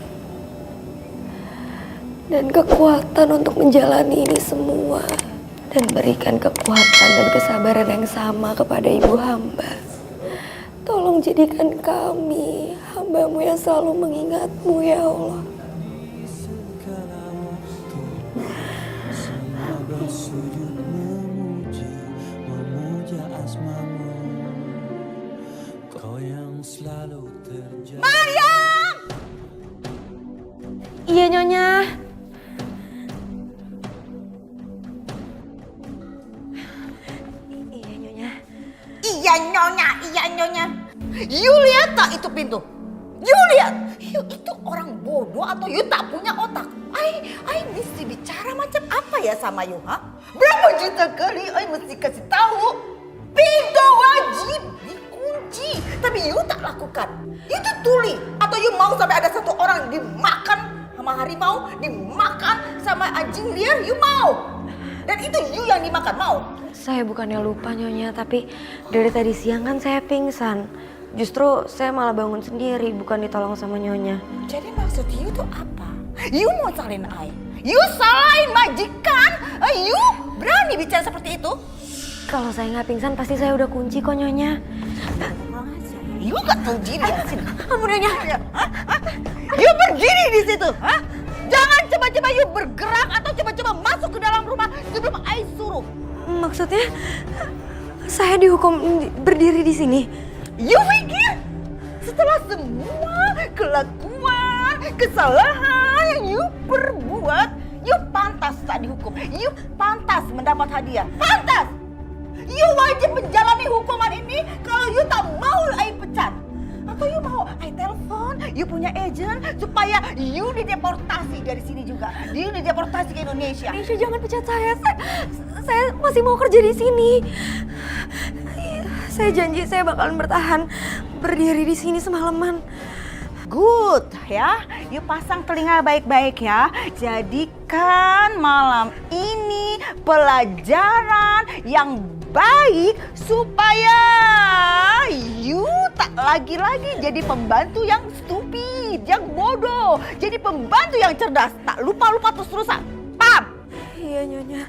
dan kekuatan untuk menjalani ini semua. Dan berikan kekuatan dan kesabaran yang sama kepada ibu hamba. Tolong jadikan kami hamba-Mu yang selalu mengingat-Mu, ya Allah. Maryam! Iya, Nyonya. Iya, Nyonya. Iya nyonya, iya nyonya. You lihat tak itu pintu? You lihat, you itu orang bodoh atau you tak punya otak? I mesti bicara macam apa ya sama you, ha? Berapa juta kali I mesti kasih tahu? Pintu wajib dikunci, tapi you tak lakukan. You tuh tuli, atau you mau sampai ada satu orang dimakan sama harimau, dimakan sama anjing liar, you mau? Dan itu you yang dimakan, mau? Saya bukannya lupa, Nyonya, tapi dari tadi siang kan saya pingsan. Justru saya malah bangun sendiri, bukan ditolong sama Nyonya. Jadi maksud you tuh apa? You mau salahin I? You salahin majikan? You berani bicara seperti itu? Kalau saya nggak pingsan, pasti saya udah kunci kok, Nyonya. You gak tahu diri ya sini. Ampun, Nyonya. You berdiri di situ, ha? Jangan coba-coba you bergerak atau coba-coba masuk ke dalam rumah sebelum I suruh. Maksudnya, saya dihukum berdiri di sini. You pikir setelah semua kelakuan, kesalahan yang you perbuat, you pantas tak dihukum. You pantas mendapat hadiah. Pantas! You wajib menjalani hukuman ini kalau you tak mau I pecat. Atau you mau I telepon, you punya agent supaya you dideportasi dari sini juga. You dideportasi ke Indonesia. Indonesia, jangan pecat saya. Saya masih mau kerja di sini. Saya janji saya bakalan bertahan berdiri di sini semalaman. Good ya, you pasang telinga baik-baik ya. Jadikan malam ini pelajaran yang baik supaya you tak lagi-lagi jadi pembantu yang stupid, yang bodoh. Jadi pembantu yang cerdas, tak lupa-lupa terus-terusan. Paham? Iya, Nyonya.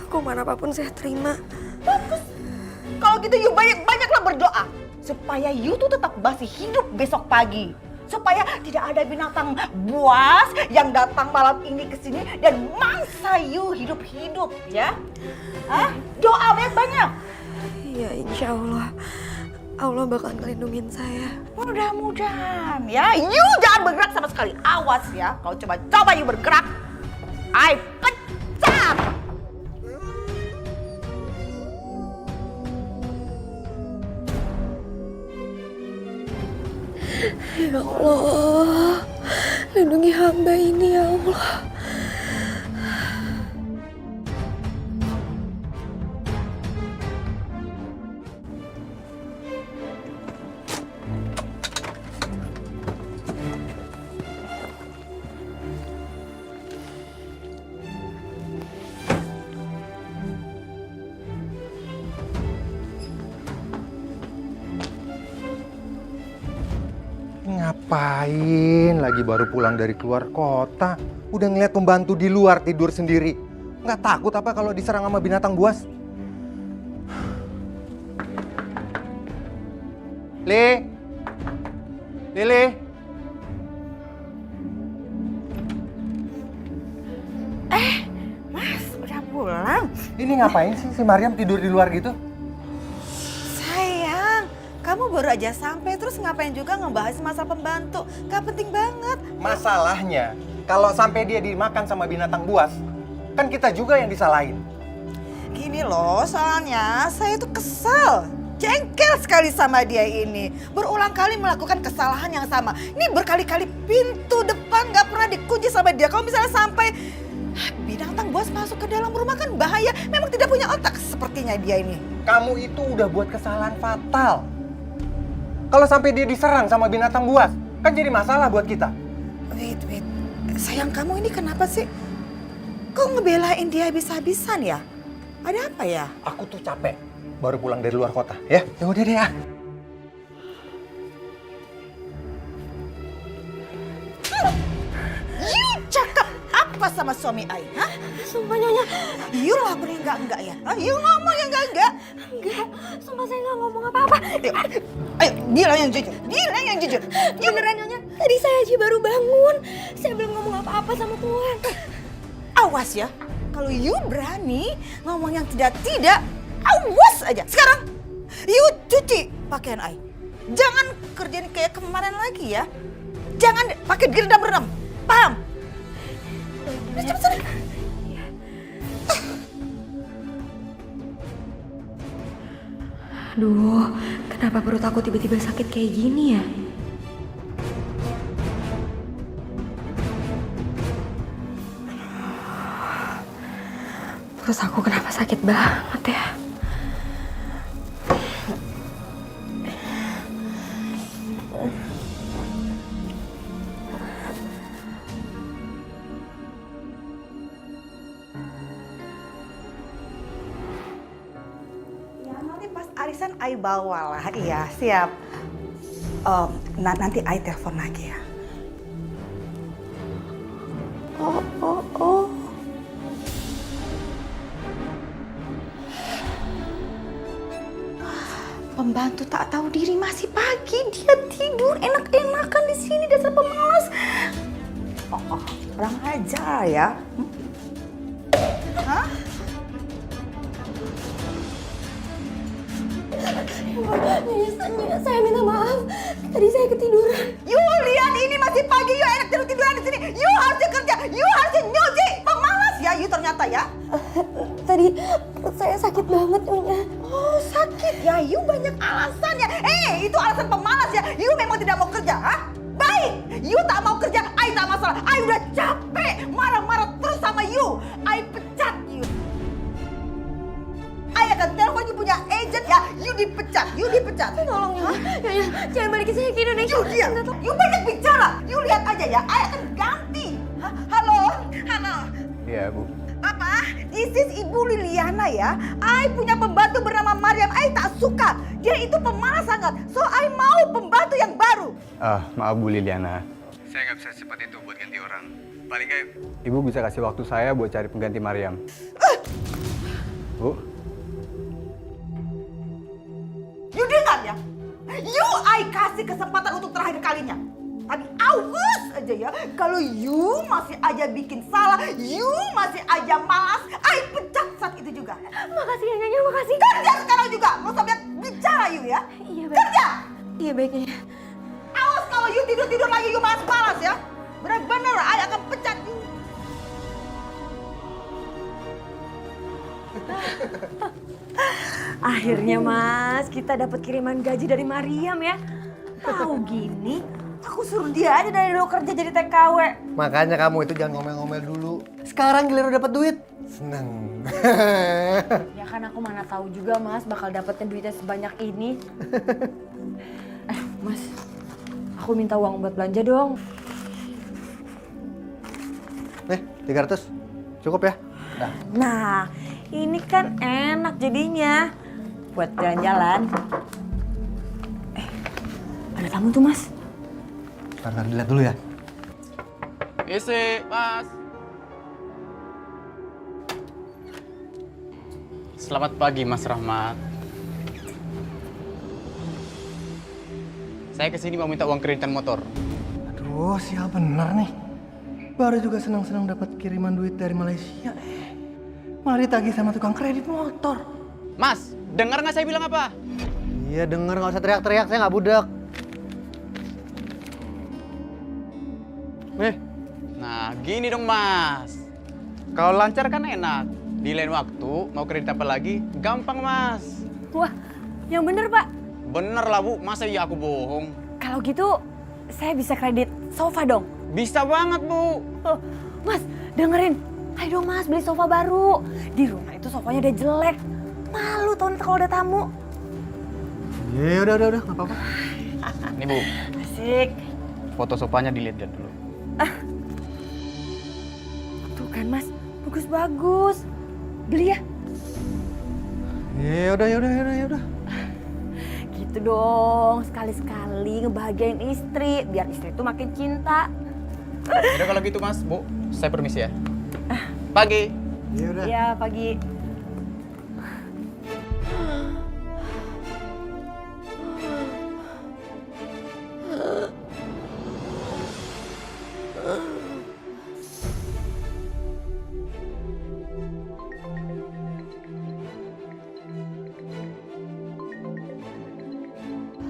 Hukuman apapun saya terima. Bagus. Kalau gitu you banyak-banyaklah berdoa supaya you tuh tetap masih hidup besok pagi. Supaya tidak ada binatang buas yang datang malam ini ke sini dan mangsa you hidup-hidup, ya. Hah? Doa banyak-banyak. Iya, insya Allah. Allah bakal ngelindungin saya. Mudah-mudahan ya. You jangan bergerak sama sekali. Awas ya. Kalau coba you bergerak, I pecat. Ya Allah, lindungi hamba ini ya Allah. Ngapain lagi baru pulang dari keluar kota? Udah ngeliat pembantu di luar tidur sendiri. Nggak takut apa kalau diserang sama binatang buas? Lili. Mas, udah pulang? Ini ngapain sih si Maryam tidur di luar gitu? Kamu baru aja sampai terus ngapain juga ngebahas masalah pembantu? Gak penting banget. Masalahnya, kalau sampai dia dimakan sama binatang buas, kan kita juga yang disalahin. Gini loh, soalnya saya tuh kesel. Jengkel sekali sama dia ini. Berulang kali melakukan kesalahan yang sama. Ini berkali-kali pintu depan gak pernah dikunci sama dia. Kalau misalnya sampai binatang buas masuk ke dalam rumah kan bahaya. Memang tidak punya otak sepertinya dia ini. Kamu itu udah buat kesalahan fatal. Kalau sampai dia diserang sama binatang buas, kan jadi masalah buat kita. Wait. Sayang kamu ini kenapa sih? Kok ngebelain dia habis-habisan ya? Ada apa ya? Aku tuh capek. Baru pulang dari luar kota, ya? Ya udah deh ya. You cakap apa sama suami Ai? Hah? Sumpah Nyonya. You laporin enggak ya? You ngomong yang enggak? Enggak, sumpah saya nggak ngomong apa-apa. Ayo, bilang yang jujur. Bilang yang jujur. Beneran Nyonya, tadi saya aja baru bangun. Saya belum ngomong apa-apa sama Tuhan. Awas ya, kalau you berani ngomong yang tidak, awas aja. Sekarang, you cuci pakaian Ai. Jangan kerjain kayak kemarin lagi ya. Jangan pakai gerendam berenam. Paham? Cepet sana. Aduh, kenapa perut aku tiba-tiba sakit kayak gini ya? Perut aku kenapa sakit banget ya? Arisan Ai bawa lah, iya siap. Nanti Ai telepon lagi ya. Oh. Pembantu tak tahu diri masih pagi, dia tidur enak-enakan di sini dasar pemalas. Oh, kurang ajar ya. Hah? Saya minta maaf. Tadi saya ketiduran. You lihat ini masih pagi, you enak tidur-tiduran di sini. You harusnya kerja, you harusnya nyuci. Pemalas ya, you ternyata ya. Tadi perut saya sakit banget, Nyonya. Oh sakit ya, you banyak alasannya. Itu alasan pemalas ya. You memang tidak mau kerja, ha? Baik, you tak mau kerja, Ai tak masalah. Ai udah capek marah-marah terus sama you. Ai pecat you. Ai akan telepon you punya agent ya. You dipecat. Tolong Nyonya, jangan balikin saya ke Indonesia. You banyak bicara. You lihat aja ya, Ai akan ganti. Halo. Iya, Bu. Papa, this is Ibu Liliana ya. Ai punya pembantu bernama Mariam. Ai tak suka. Dia itu pemalas sangat. So Ai mau pembantu yang baru. Maaf Bu Liliana. Saya nggak bisa secepat itu buat ganti orang. Paling nggak Ibu bisa kasih waktu saya buat cari pengganti Mariam. Bu. You dengar ya? You Ai kasih kesempatan untuk terakhir kalinya. Tapi awas aja ya, kalau you masih aja bikin salah, you masih aja malas, Ai pecat saat itu juga. Makasih ya Nyonya, makasih. Kerja sekarang juga, lo sampai bicara you ya. Iya baik. Kerja. Iya baik Nyonya. Awas kalau you tidur-tidur lagi, you malas-malas ya. Benar-benar Ai akan pecat you. Akhirnya Mas, kita dapat kiriman gaji dari Mariam ya. Tahu gini, aku suruh dia aja dari dulu kerja jadi TKW. Makanya kamu itu jangan ngomel-ngomel dulu. Sekarang giliran dapat duit, seneng. Ya kan aku mana tahu juga Mas bakal dapetin duitnya sebanyak ini. Mas, aku minta uang buat belanja dong. Nih, 300. Cukup ya? Nah, ini kan enak jadinya buat jalan-jalan. Ada tamu tuh Mas. Ntar dilihat dulu ya. Isi, Mas. Selamat pagi, Mas Rahmat. Saya kesini mau minta uang kreditan motor. Aduh, sial bener nih. Baru juga senang-senang dapat kiriman duit dari Malaysia. Malah ditagih sama tukang kredit motor. Mas, dengar nggak saya bilang apa? Iya denger, nggak usah teriak-teriak, saya nggak budek. Nah, gini dong Mas. Kalau lancar kan enak. Di lain waktu, mau kredit apa lagi, gampang Mas. Wah, yang bener Pak. Bener lah Bu, masa iya aku bohong? Kalau gitu, saya bisa kredit sofa dong. Bisa banget Bu. Oh, Mas, dengerin. Ayo dong Mas, beli sofa baru. Di rumah itu sofanya udah jelek. Malu tau nanti kalau ada tamu. Ya udah, nggak apa-apa. Nih Bu, Asik. foto sofanya dilihat dulu. Tuh kan Mas, bagus-bagus. Beli ya. Ya udah. Gitu dong, sekali-sekali ngebahagiain istri. Biar istri tuh makin cinta. Udah kalau gitu Mas, Bu, saya permisi ya. Pagi. Ya udah. Iya, pagi.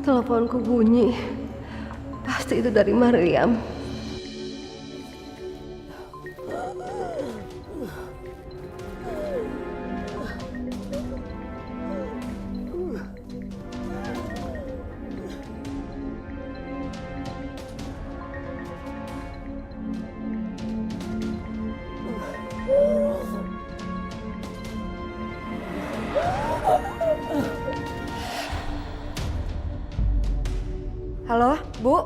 Teleponku bunyi. Pasti itu dari Maryam. Halo, Bu?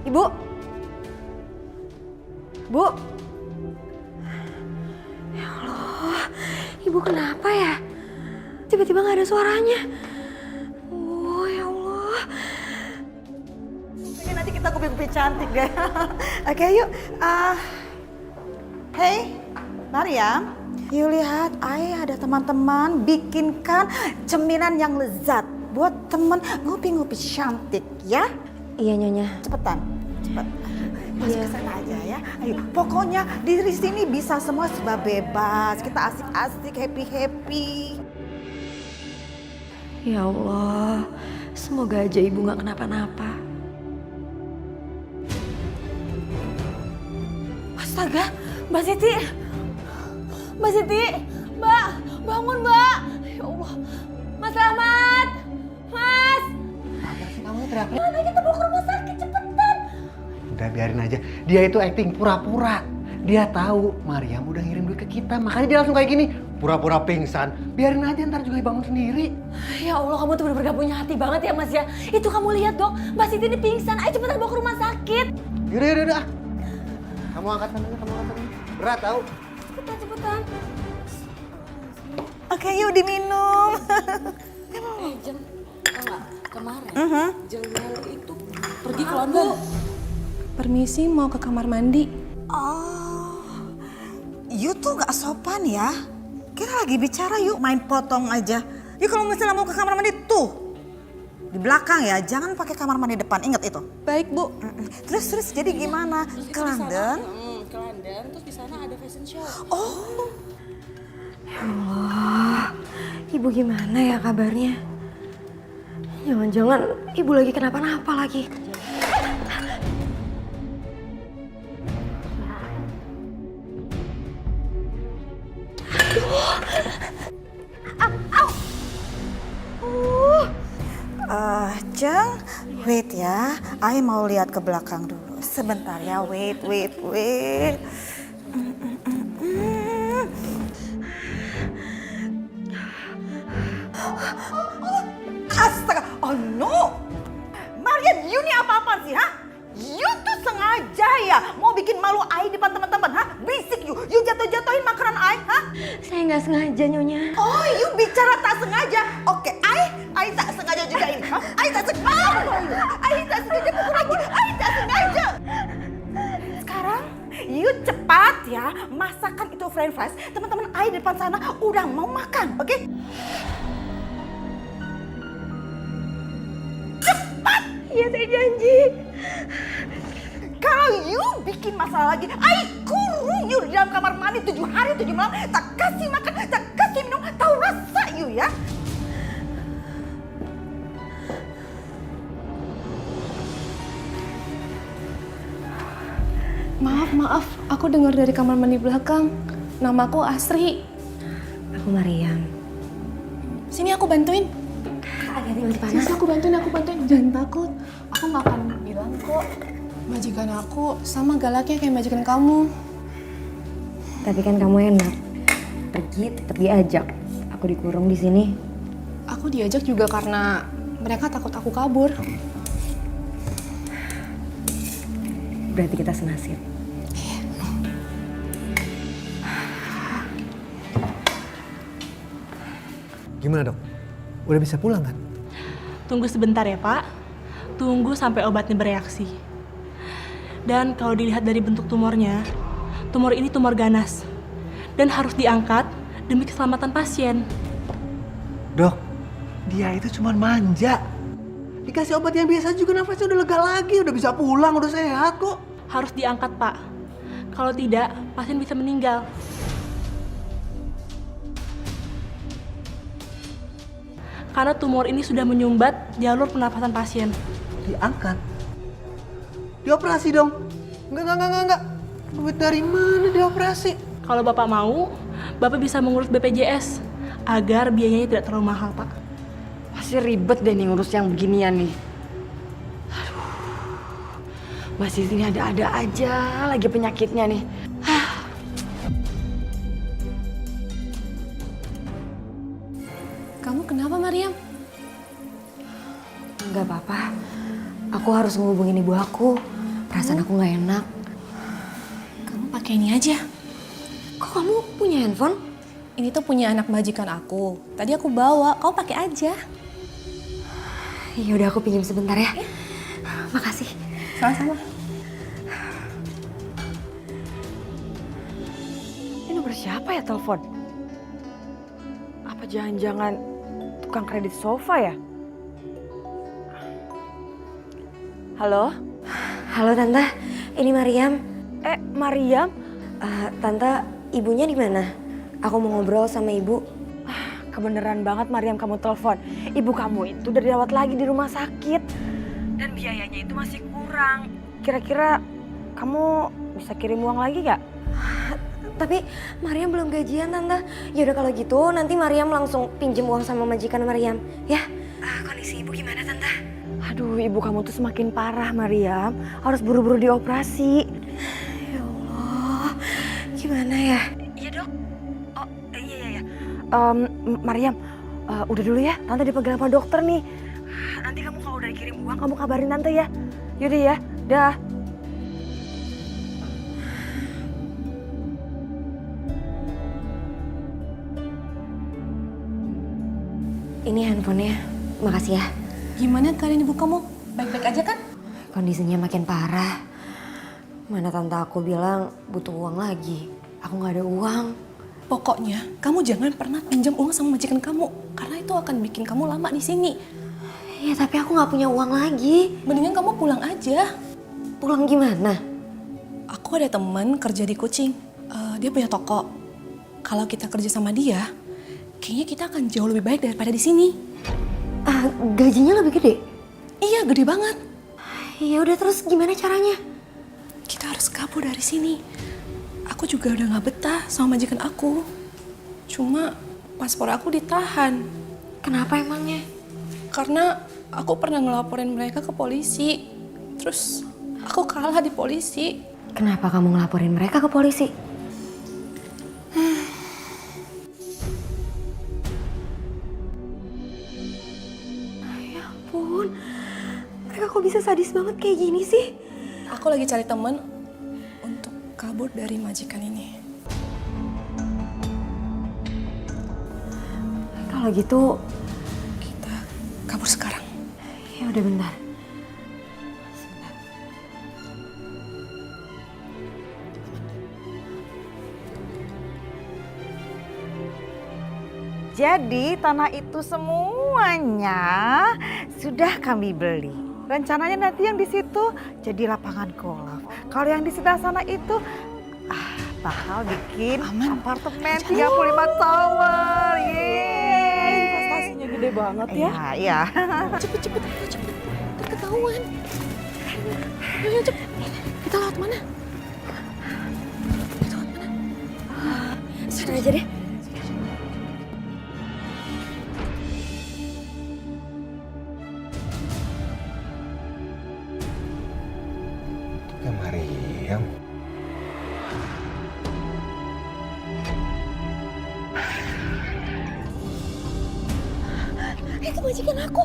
Ibu? Bu? Ya Allah, Ibu kenapa ya? Tiba-tiba gak ada suaranya. Oh, ya Allah. Oke, nanti kita kupi-kupi cantik deh. Oke, yuk. Hey, Maryam. You lihat, ada teman-teman bikinkan cemilan yang lezat buat temen ngopi-ngopi cantik, ya? Iya, Nyonya. Cepetan, cepet. Masuk ke sana aja ya. Ayo, pokoknya di sini bisa semua serba bebas. Kita asik-asik, happy-happy. Ya Allah, semoga aja Ibu gak kenapa-napa. Astaga, Mbak Siti. Mbak Siti, Mbak, bangun Mbak. Ya Allah, Mas Rahmat. Mas. Apa sih kamu teriak? Mana kita bawa ke rumah sakit, cepetan. Udah biarin aja. Dia itu acting pura-pura. Dia tahu Maryam udah ngirim duit ke kita, makanya dia langsung kayak gini. Pura-pura pingsan. Biarin aja, ntar juga bangun sendiri. Ya Allah, kamu tuh bener-bener gak punya hati banget ya Mas ya. Itu kamu lihat dong, Mbak Siti ini pingsan. Ayo cepetan bawa ke rumah sakit. Yaudah. Kamu angkat tangannya, Berat tau. Cepetan. Oke, yuk diminum. Jeng, tau gak? Kemarin, Jeng Meli itu pergi ke London. Permisi, mau ke kamar mandi. Oh, you tuh gak sopan ya. Kita lagi bicara, yuk main potong aja. Yuk kalau misalnya mau ke kamar mandi tuh di belakang ya, jangan pakai kamar mandi depan, ingat itu. Baik, Bu. Terus jadi gimana? Ke London? Ke London, terus di sana ada fashion show. Oh, Ya Allah, Ibu gimana ya kabarnya? Jangan-jangan Ibu lagi kenapa-napa lagi. Jeng, wait ya. I mau lihat ke belakang dulu. Sebentar ya, wait. Astaga, oh no! Maryam, you ini apa-apaan sih, ha? You tuh sengaja ya mau bikin malu I depan teman-teman, ha? Berisik you jatuh-jatuhin makanan I, ha? Saya nggak sengaja, Nyonya. Oh, you bicara tak sengaja. Oke, I tak sengaja juga ini. Ha? I tak sengaja pukul lagi. I tak sengaja. Sekarang, you cepat ya masakan itu french fries. Teman-teman I di depan sana udah mau makan, oke? Cepat! Iya, saya janji. Kalau you bikin masalah lagi, I kurung you di dalam kamar mandi 7 hari 7 malam. Tak kasih makan, tak kasih minum, tahu rasa you ya? Maaf, aku dengar dari kamar mandi belakang. Namaku Asri. Aku Mariam. Sini aku bantuin. Hati-hati masih panas. Sini aku bantuin. Jangan takut. Aku nggak akan bilang kok. Majikan aku sama galaknya kayak majikan kamu. Tapi kan kamu enak. Pergi tetap diajak. Aku dikurung di sini. Aku diajak juga karena mereka takut aku kabur. Berarti kita senasib. Gimana dok? Udah bisa pulang kan? Tunggu sebentar ya Pak. Tunggu sampai obatnya bereaksi. Dan kalau dilihat dari bentuk tumornya, tumor ini tumor ganas. Dan harus diangkat demi keselamatan pasien. Dok, dia itu cuma manja. Dikasih obat yang biasa juga nafasnya udah lega lagi, udah bisa pulang, udah sehat kok. Harus diangkat Pak. Kalau tidak, pasien bisa meninggal. Karena tumor ini sudah menyumbat jalur pernapasan pasien. Diangkat? Dioperasi dong? Enggak. Duit dari mana dioperasi? Kalau Bapak mau, Bapak bisa mengurus BPJS agar biayanya tidak terlalu mahal, Pak. Pasti ribet deh nih ngurus yang beginian nih. Aduh. Masih sini ada-ada aja lagi penyakitnya nih. Kamu kenapa, Mariam? Enggak apa-apa. Aku harus menghubungin ibu aku. Perasaan aku nggak enak. Kamu pakai ini aja. Kok kamu punya handphone? Ini tuh punya anak majikan aku. Tadi aku bawa, kamu pakai aja. Ya udah aku pinjam sebentar ya. Makasih. Sama-sama. Ini nomor siapa ya telepon? Apa jangan-jangan tukang kredit sofa ya? Halo? Halo Tante, ini Mariam. Mariam? Tante, ibunya di mana? Aku mau ngobrol sama ibu. Kebeneran banget Mariam kamu telepon. Ibu kamu itu udah dirawat lagi di rumah sakit. Dan biayanya itu masih kurang. Kira-kira kamu bisa kirim uang lagi gak? Tapi Mariam belum gajian Tante. Ya udah kalau gitu nanti Mariam langsung pinjem uang sama majikan Mariam. Ya? Kondisi ibu gimana Tante? Aduh ibu kamu tuh semakin parah Mariam. Harus buru-buru dioperasi. Ya Allah. Gimana ya? Iya dok. Oh iya. Mariam, udah dulu ya. Tante dipegang sama dokter nih. Nanti kamu kalau udah dikirim uang kamu kabarin Tante ya. Yaudah ya. Dah. Ini handphonenya, makasih ya. Gimana keadaan ibu kamu? Baik-baik aja kan? Kondisinya makin parah. Mana tante aku bilang butuh uang lagi. Aku nggak ada uang. Pokoknya kamu jangan pernah pinjam uang sama majikan kamu. Karena itu akan bikin kamu lama di sini. Ya tapi aku nggak punya uang lagi. Mendingan kamu pulang aja. Pulang gimana? Aku ada teman kerja di Kucing. Dia punya toko. Kalau kita kerja sama dia, kayaknya kita akan jauh lebih baik daripada di sini. Gajinya lebih gede? Iya, gede banget. Ya udah terus gimana caranya? Kita harus kabur dari sini. Aku juga udah nggak betah sama majikan aku. Cuma paspor aku ditahan. Kenapa emangnya? Karena aku pernah ngelaporin mereka ke polisi. Terus aku kalah di polisi. Kenapa kamu ngelaporin mereka ke polisi? Ya ampun, mereka kok bisa sadis banget kayak gini sih? Aku lagi cari temen untuk kabur dari majikan ini. Kalau gitu, kita kabur sekarang. Ya udah bentar. Jadi tanah itu semuanya sudah kami beli. Rencananya nanti yang di situ jadi lapangan golf. Kalau yang di sebelah sana itu bakal bikin apartemen 35 tower. Yeay. Investasinya gede banget ya. Iya. Cepet. Terketahuan. Ayo cepet. Kita lewat mana? Sana aja deh. Ya Mariam. Itu majikan aku.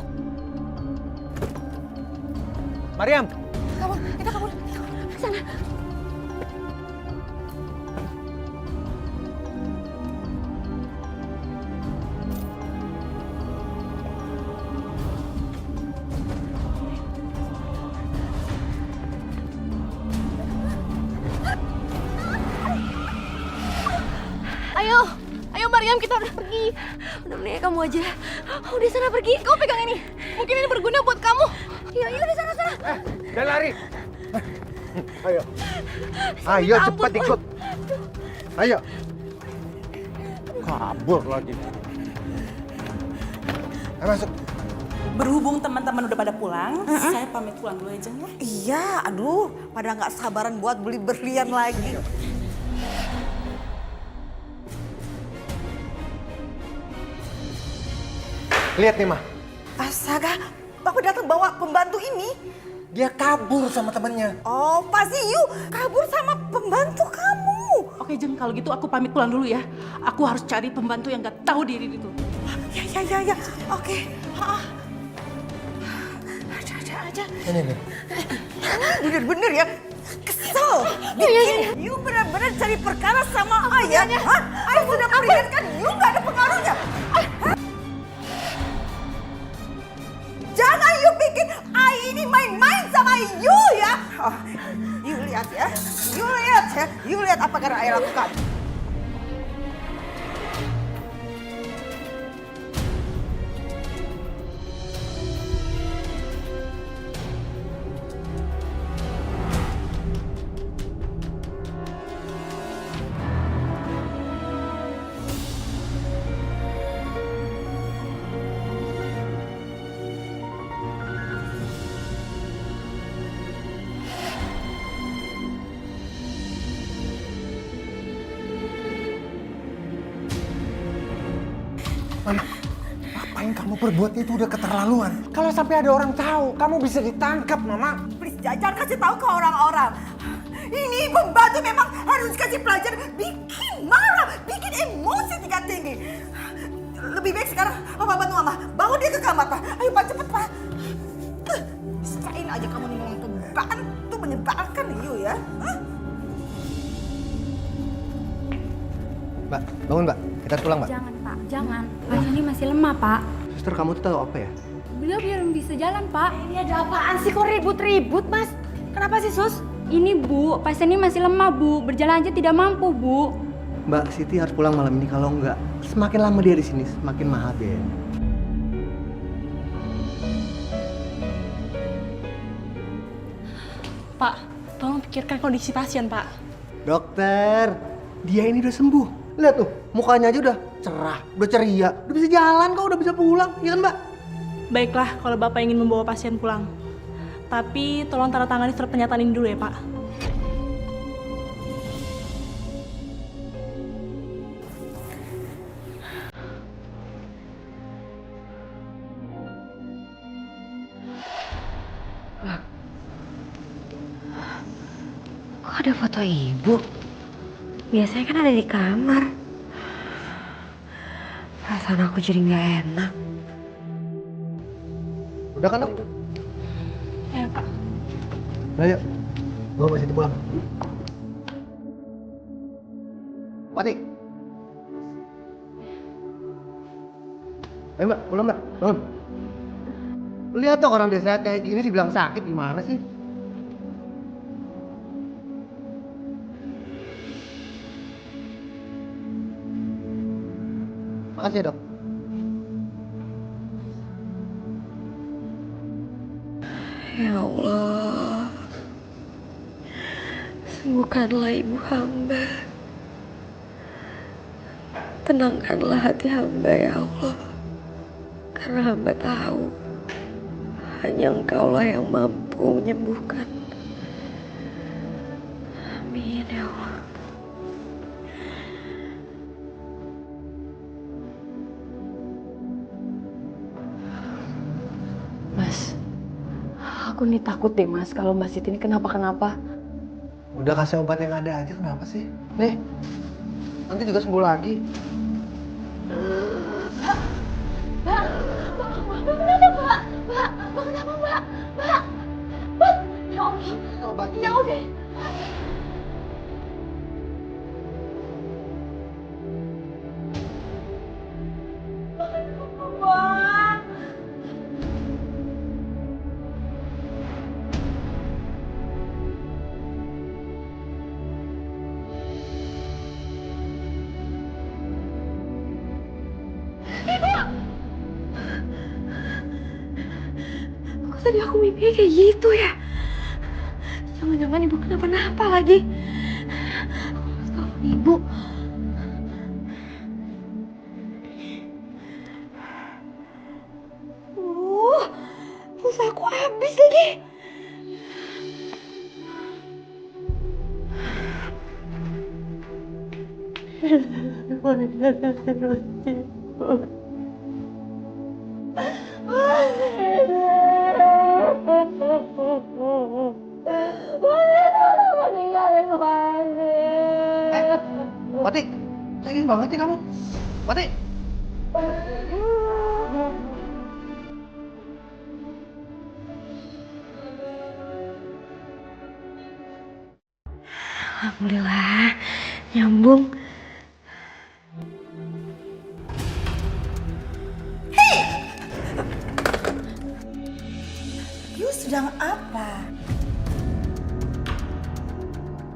Mariam. Kabur, kita kabur. Sana. Ayo Mariam, kita udah pergi. Udah mendingan kamu aja. Udah sana pergi. Kamu pegang ini. Mungkin ini berguna buat kamu. Iya, udah sana. Jangan lari. Ayo. Ayo cepat ikut. Ayo. Kabur lagi. Ayo masuk. Berhubung teman-teman udah pada pulang, saya pamit pulang dulu aja ya. Iya, aduh, pada nggak sabaran buat beli berlian lagi. Lihat nih, Mah. Astaga, Bapak datang bawa pembantu ini. Dia kabur sama temannya. Oh, pasti you kabur sama pembantu kamu. Oke Jeng, kalau gitu aku pamit pulang dulu ya. Aku harus cari pembantu yang gak tahu diri itu. Ya. Oke. Aja. Ini. Bener-bener ya. Kesel. Bikin you bener-bener cari perkara sama ayah. Ayah sudah peringatkan you gak ada pengaruhnya. Jangan you bikin ayah ini main-main sama you ya. Oh, you lihat ya. You lihat apa yang ayah lakukan. Mama, apa yang kamu perbuat itu udah keterlaluan. Kalau sampai ada orang tahu, kamu bisa ditangkap, Mama. Please, jangan kasih tahu ke orang-orang. Ini pembantu memang harus kasih pelajaran. Bikin marah, bikin emosi tingkat tinggi. Lebih baik sekarang Papa bantu Mama. Bawa dia ke kamar, Pak. Ayo, Pak, cepet, Pak. Stain aja kamu nih memang pembantu menyebalkan you ya. Mbak, bangun, Mbak. Kita pulang, Mbak. Jangan Pak, jangan. Pasien ini masih lemah Pak. Suster, kamu tuh tahu apa ya? Beliau belum bisa jalan Pak. Ini ada apaan sih kok ribut-ribut, Mas? Kenapa sih, Sus? Ini Bu, pasien ini masih lemah Bu. Berjalan aja tidak mampu Bu. Mbak Siti harus pulang malam ini. Kalau enggak, semakin lama dia di sini, semakin mahal biaya. Pak, tolong pikirkan kondisi pasien, Pak. Dokter, dia ini udah sembuh. Lihat tuh, mukanya aja udah cerah, udah ceria, udah bisa jalan kok, udah bisa pulang, ya kan Mbak? Baiklah kalau Bapak ingin membawa pasien pulang. Tapi tolong tanda tangani surat pernyataan ini dulu ya, Pak. Kok ada foto ibu? Biasanya kan ada di kamar. Perasaan aku jadi nggak enak. Udah kan, Dok? Ya, Pak. Ayo, bawa Mbak Siti pulang. Pati. Ayo Mbak, pulang Mbak, bangun. Lihat dong orang desa kayak gini dibilang sakit gimana sih? Makasih ya, Dok. Ya Allah, sembuhkanlah ibu hamba. Tenangkanlah hati hamba ya Allah. Karena hamba tahu hanya Engkaulah yang mampu menyembuhkan. Amin ya Allah. Aku nih takut deh Mas kalau Mbak Siti ini kenapa-kenapa. Udah kasih obat yang ada aja, kenapa sih? Nih, nanti juga sembuh lagi. Kok tadi aku mimpinya kayak gitu ya? Jangan-jangan ibu kenapa-napa lagi. Aku harus telepon ibu. Pulsa aku habis lagi. Wati, sakit banget nih kamu. Wati. Alhamdulillah, nyambung. You sedang apa?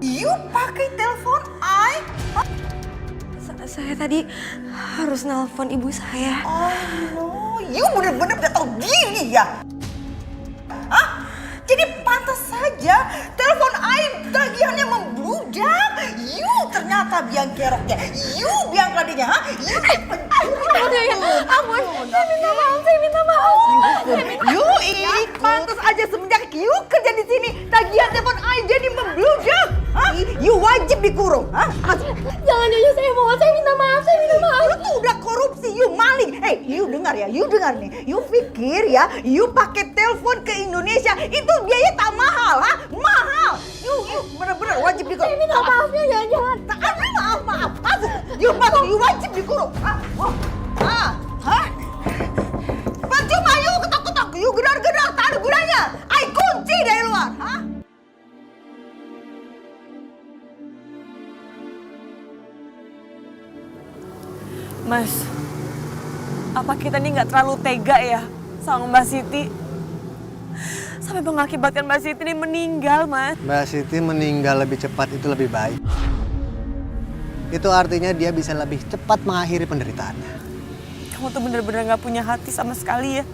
You pakai telepon I? Saya tadi harus nelpon ibu saya. Oh no, you bener-bener gak tau diri ya? Hah? Jadi pantas saja telepon I tagihannya membludak. You ternyata biang keroknya. You biang keladinya, ha? You Saya minta maaf. You ini pantas aja semenjak you kerja di sini tagihan telepon I jadi membludak. Hah? You wajib dikurung, ha? Jangan Nyonya, saya mohon, saya minta maaf. You tuh udah korupsi, you maling. Hey, you dengar ya, you dengar nih. You pikir ya, you pakai telepon ke Indonesia itu biaya tak mahal, ha? Mahal. You bener-bener wajib dikurung. Saya minta maafnya, jangan. Maaf. You wajib dikurung. Hah? Percuma you ketok-ketok, you gedor-gedor, tak ada gunanya. I kunci dari luar, ha? Mas, apa kita ini nggak terlalu tega ya sama Mbak Siti? Sampai mengakibatkan Mbak Siti ini meninggal, Mas. Mbak Siti meninggal lebih cepat itu lebih baik. Itu artinya dia bisa lebih cepat mengakhiri penderitaannya. Kamu tuh bener-bener nggak punya hati sama sekali ya.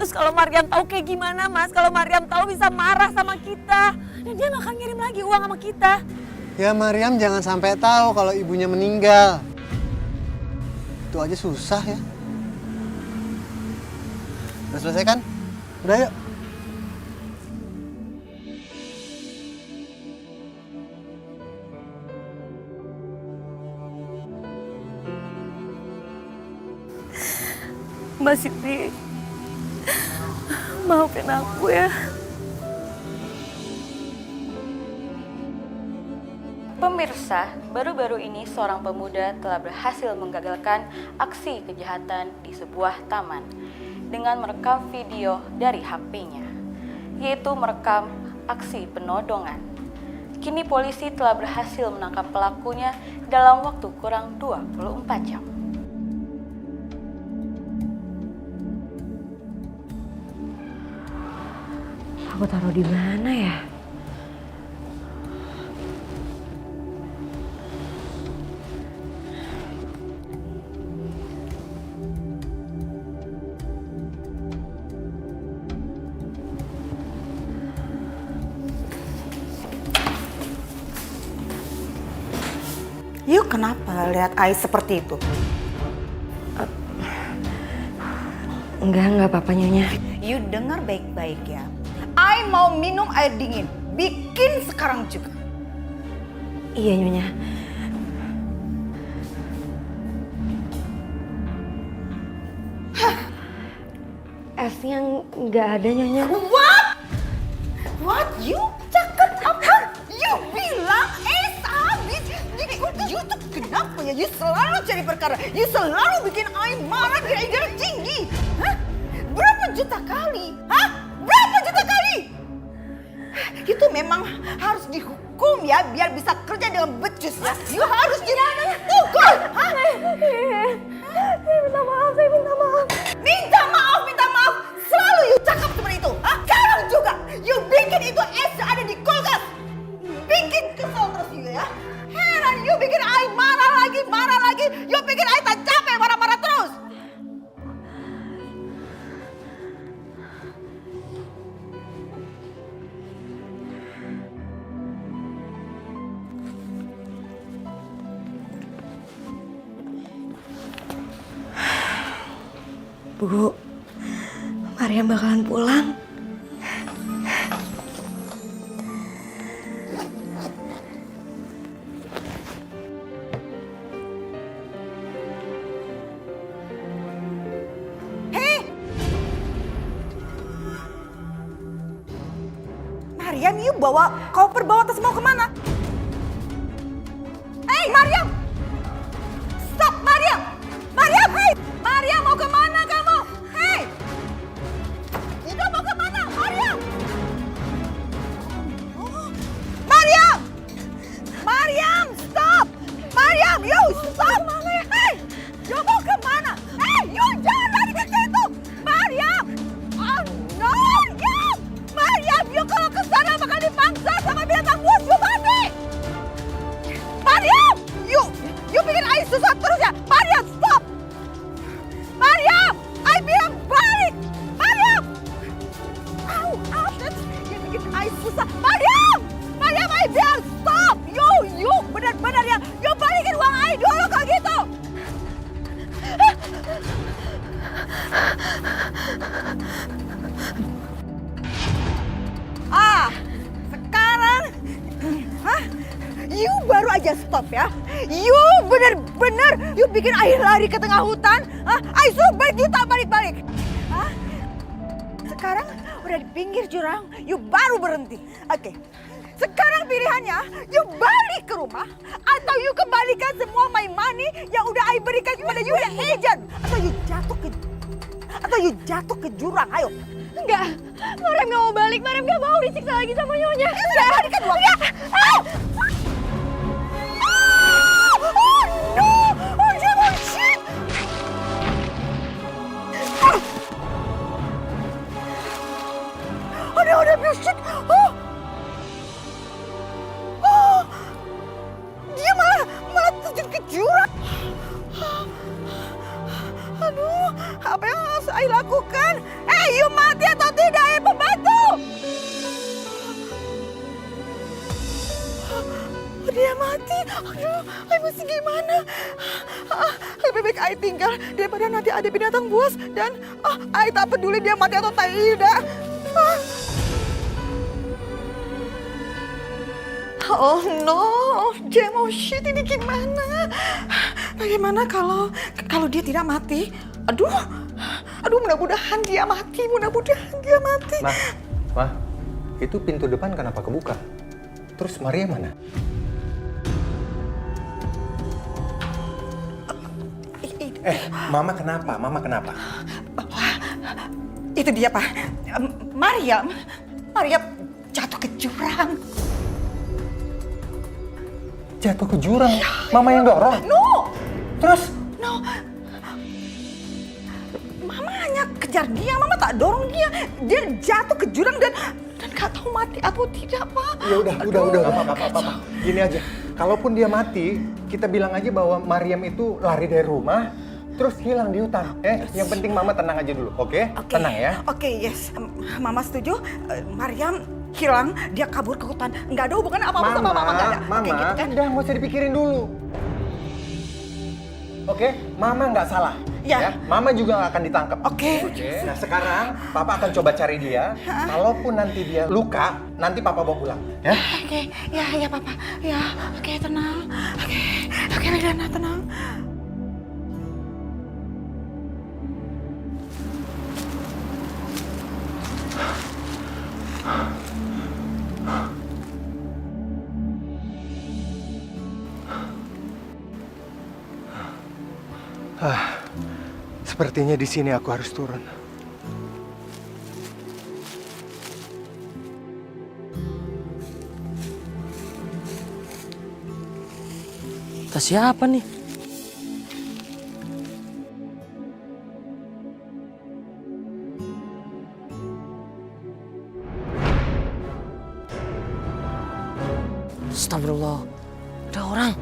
Terus kalau Maryam tahu kayak gimana, Mas? Kalau Maryam tahu bisa marah sama kita. Dan dia nggak akan ngirim lagi uang sama kita. Ya Maryam jangan sampai tahu kalau ibunya meninggal. Itu aja susah ya. Udah selesai kan? Udah yuk. Mbak Siti, maafin aku ya. Pemirsa, baru-baru ini seorang pemuda telah berhasil menggagalkan aksi kejahatan di sebuah taman dengan merekam video dari HP-nya, yaitu merekam aksi penodongan. Kini polisi telah berhasil menangkap pelakunya dalam waktu kurang 24 jam. Aku taruh di mana ya? You kenapa lihat I seperti itu? Enggak apa-apa Nyonya. You dengar baik-baik ya. I mau minum air dingin. Bikin sekarang juga. Iya Nyonya. Esnya nggak ada Nyonya. What? What? You cakap apa? You bilang habis. Jadi you tuh kenapa ya? You selalu cari perkara. You selalu bikin I marah, bikin I darah tinggi. Hah? Berapa juta kali? Hah? Berapa juta kali? Itu memang harus dihukum ya, biar bisa kerja dengan becus ya. You harus dihukum. Hah? Minta maaf, saya minta maaf. Minta maaf. Selalu you cakap seperti itu. Hah? Sekarang juga you bikin itu es ada di kulkas. Bikin kesel terus you ya. Heran you bikin I marah lagi. You bikin I tak capek marah-marah terus. Bu, Maryam bakalan pulang. Maryam, you bawa tas mau kemana? Hei, Maryam! Stop, Maryam! Hei! Maryam, mau kemana kamu? Hei! Itu mau kemana, Maryam? Maryam, stop! Maryam, you stop! Hei! You mau kemana? Hei, you jangan lari ke situ! Maryam! Oh no, you! Maryam, you kalau ke sana bakal dipangsa sama binatang buas, you mati! Maryam! You bikin I susah terus ya! Maryam, stop! Maryam! I bilang balik! Maryam! Au! You bikin I susah! Maryam! I bilang stop! You! Benar-benar ya! You balikin uang I dulu kalau gitu! Sekarang you baru aja stop ya. You bener-bener you bikin I lari ke tengah hutan. I suruh balik, you tak balik-balik. Sekarang udah di pinggir jurang, you baru berhenti. Oke. Sekarang pilihannya, you balik ke rumah atau you kembalikan semua my money yang udah I berikan kepada you dan agent, atau you jatuh ke jurang. Ayo. Enggak, Maryam gak mau balik. Maryam gak mau disiksa lagi sama nyonya. Enggak, balikan uangnya. Oh no! Oh shit! Ada shit! Dia malah terjun ke jurang. Aduh, apa yang harus saya lakukan? You mati atau tidak, pembantu? Dia mati. Aduh, saya mesti gimana? Lebih baik saya tinggal daripada nanti ada binatang buas dan saya tak peduli dia mati atau tidak. Oh no, Jam, oh shit, ini gimana? Bagaimana kalau dia tidak mati? Aduh, mudah-mudahan dia mati, Ma, itu pintu depan kenapa kebuka? Terus Maria mana? Mama kenapa? Itu dia, Pak. Maryam jatuh ke jurang. Jatuh ke jurang? Mama yang dorong? No! Terus? No. Mama hanya kejar dia, Mama tak dorong dia. Dia jatuh ke jurang dan gak tahu mati atau tidak, Pak. Ya udah, apa. Gini aja, kalaupun dia mati, kita bilang aja bahwa Maryam itu lari dari rumah, terus hilang di hutan. Yang penting Mama tenang aja dulu, oke? Tenang ya. Oke, yes. Mama setuju. Maryam hilang, dia kabur ke hutan. Nggak ada hubungan apa-apa sama Mama, nggak ada. Mama, gitu kan? udah nggak usah dipikirin dulu. Oke, Mama nggak salah. Ya. Mama juga nggak akan ditangkap. Oke. Nah sekarang Papa akan coba cari dia. Kalaupun nanti dia luka, nanti Papa bawa pulang. Ya? Oke, ya Papa. Ya, oke, tenang. Oke, Liliana, tenang. Sepertinya di sini aku harus turun. Tas siapa nih? Astagfirullah, ada orang.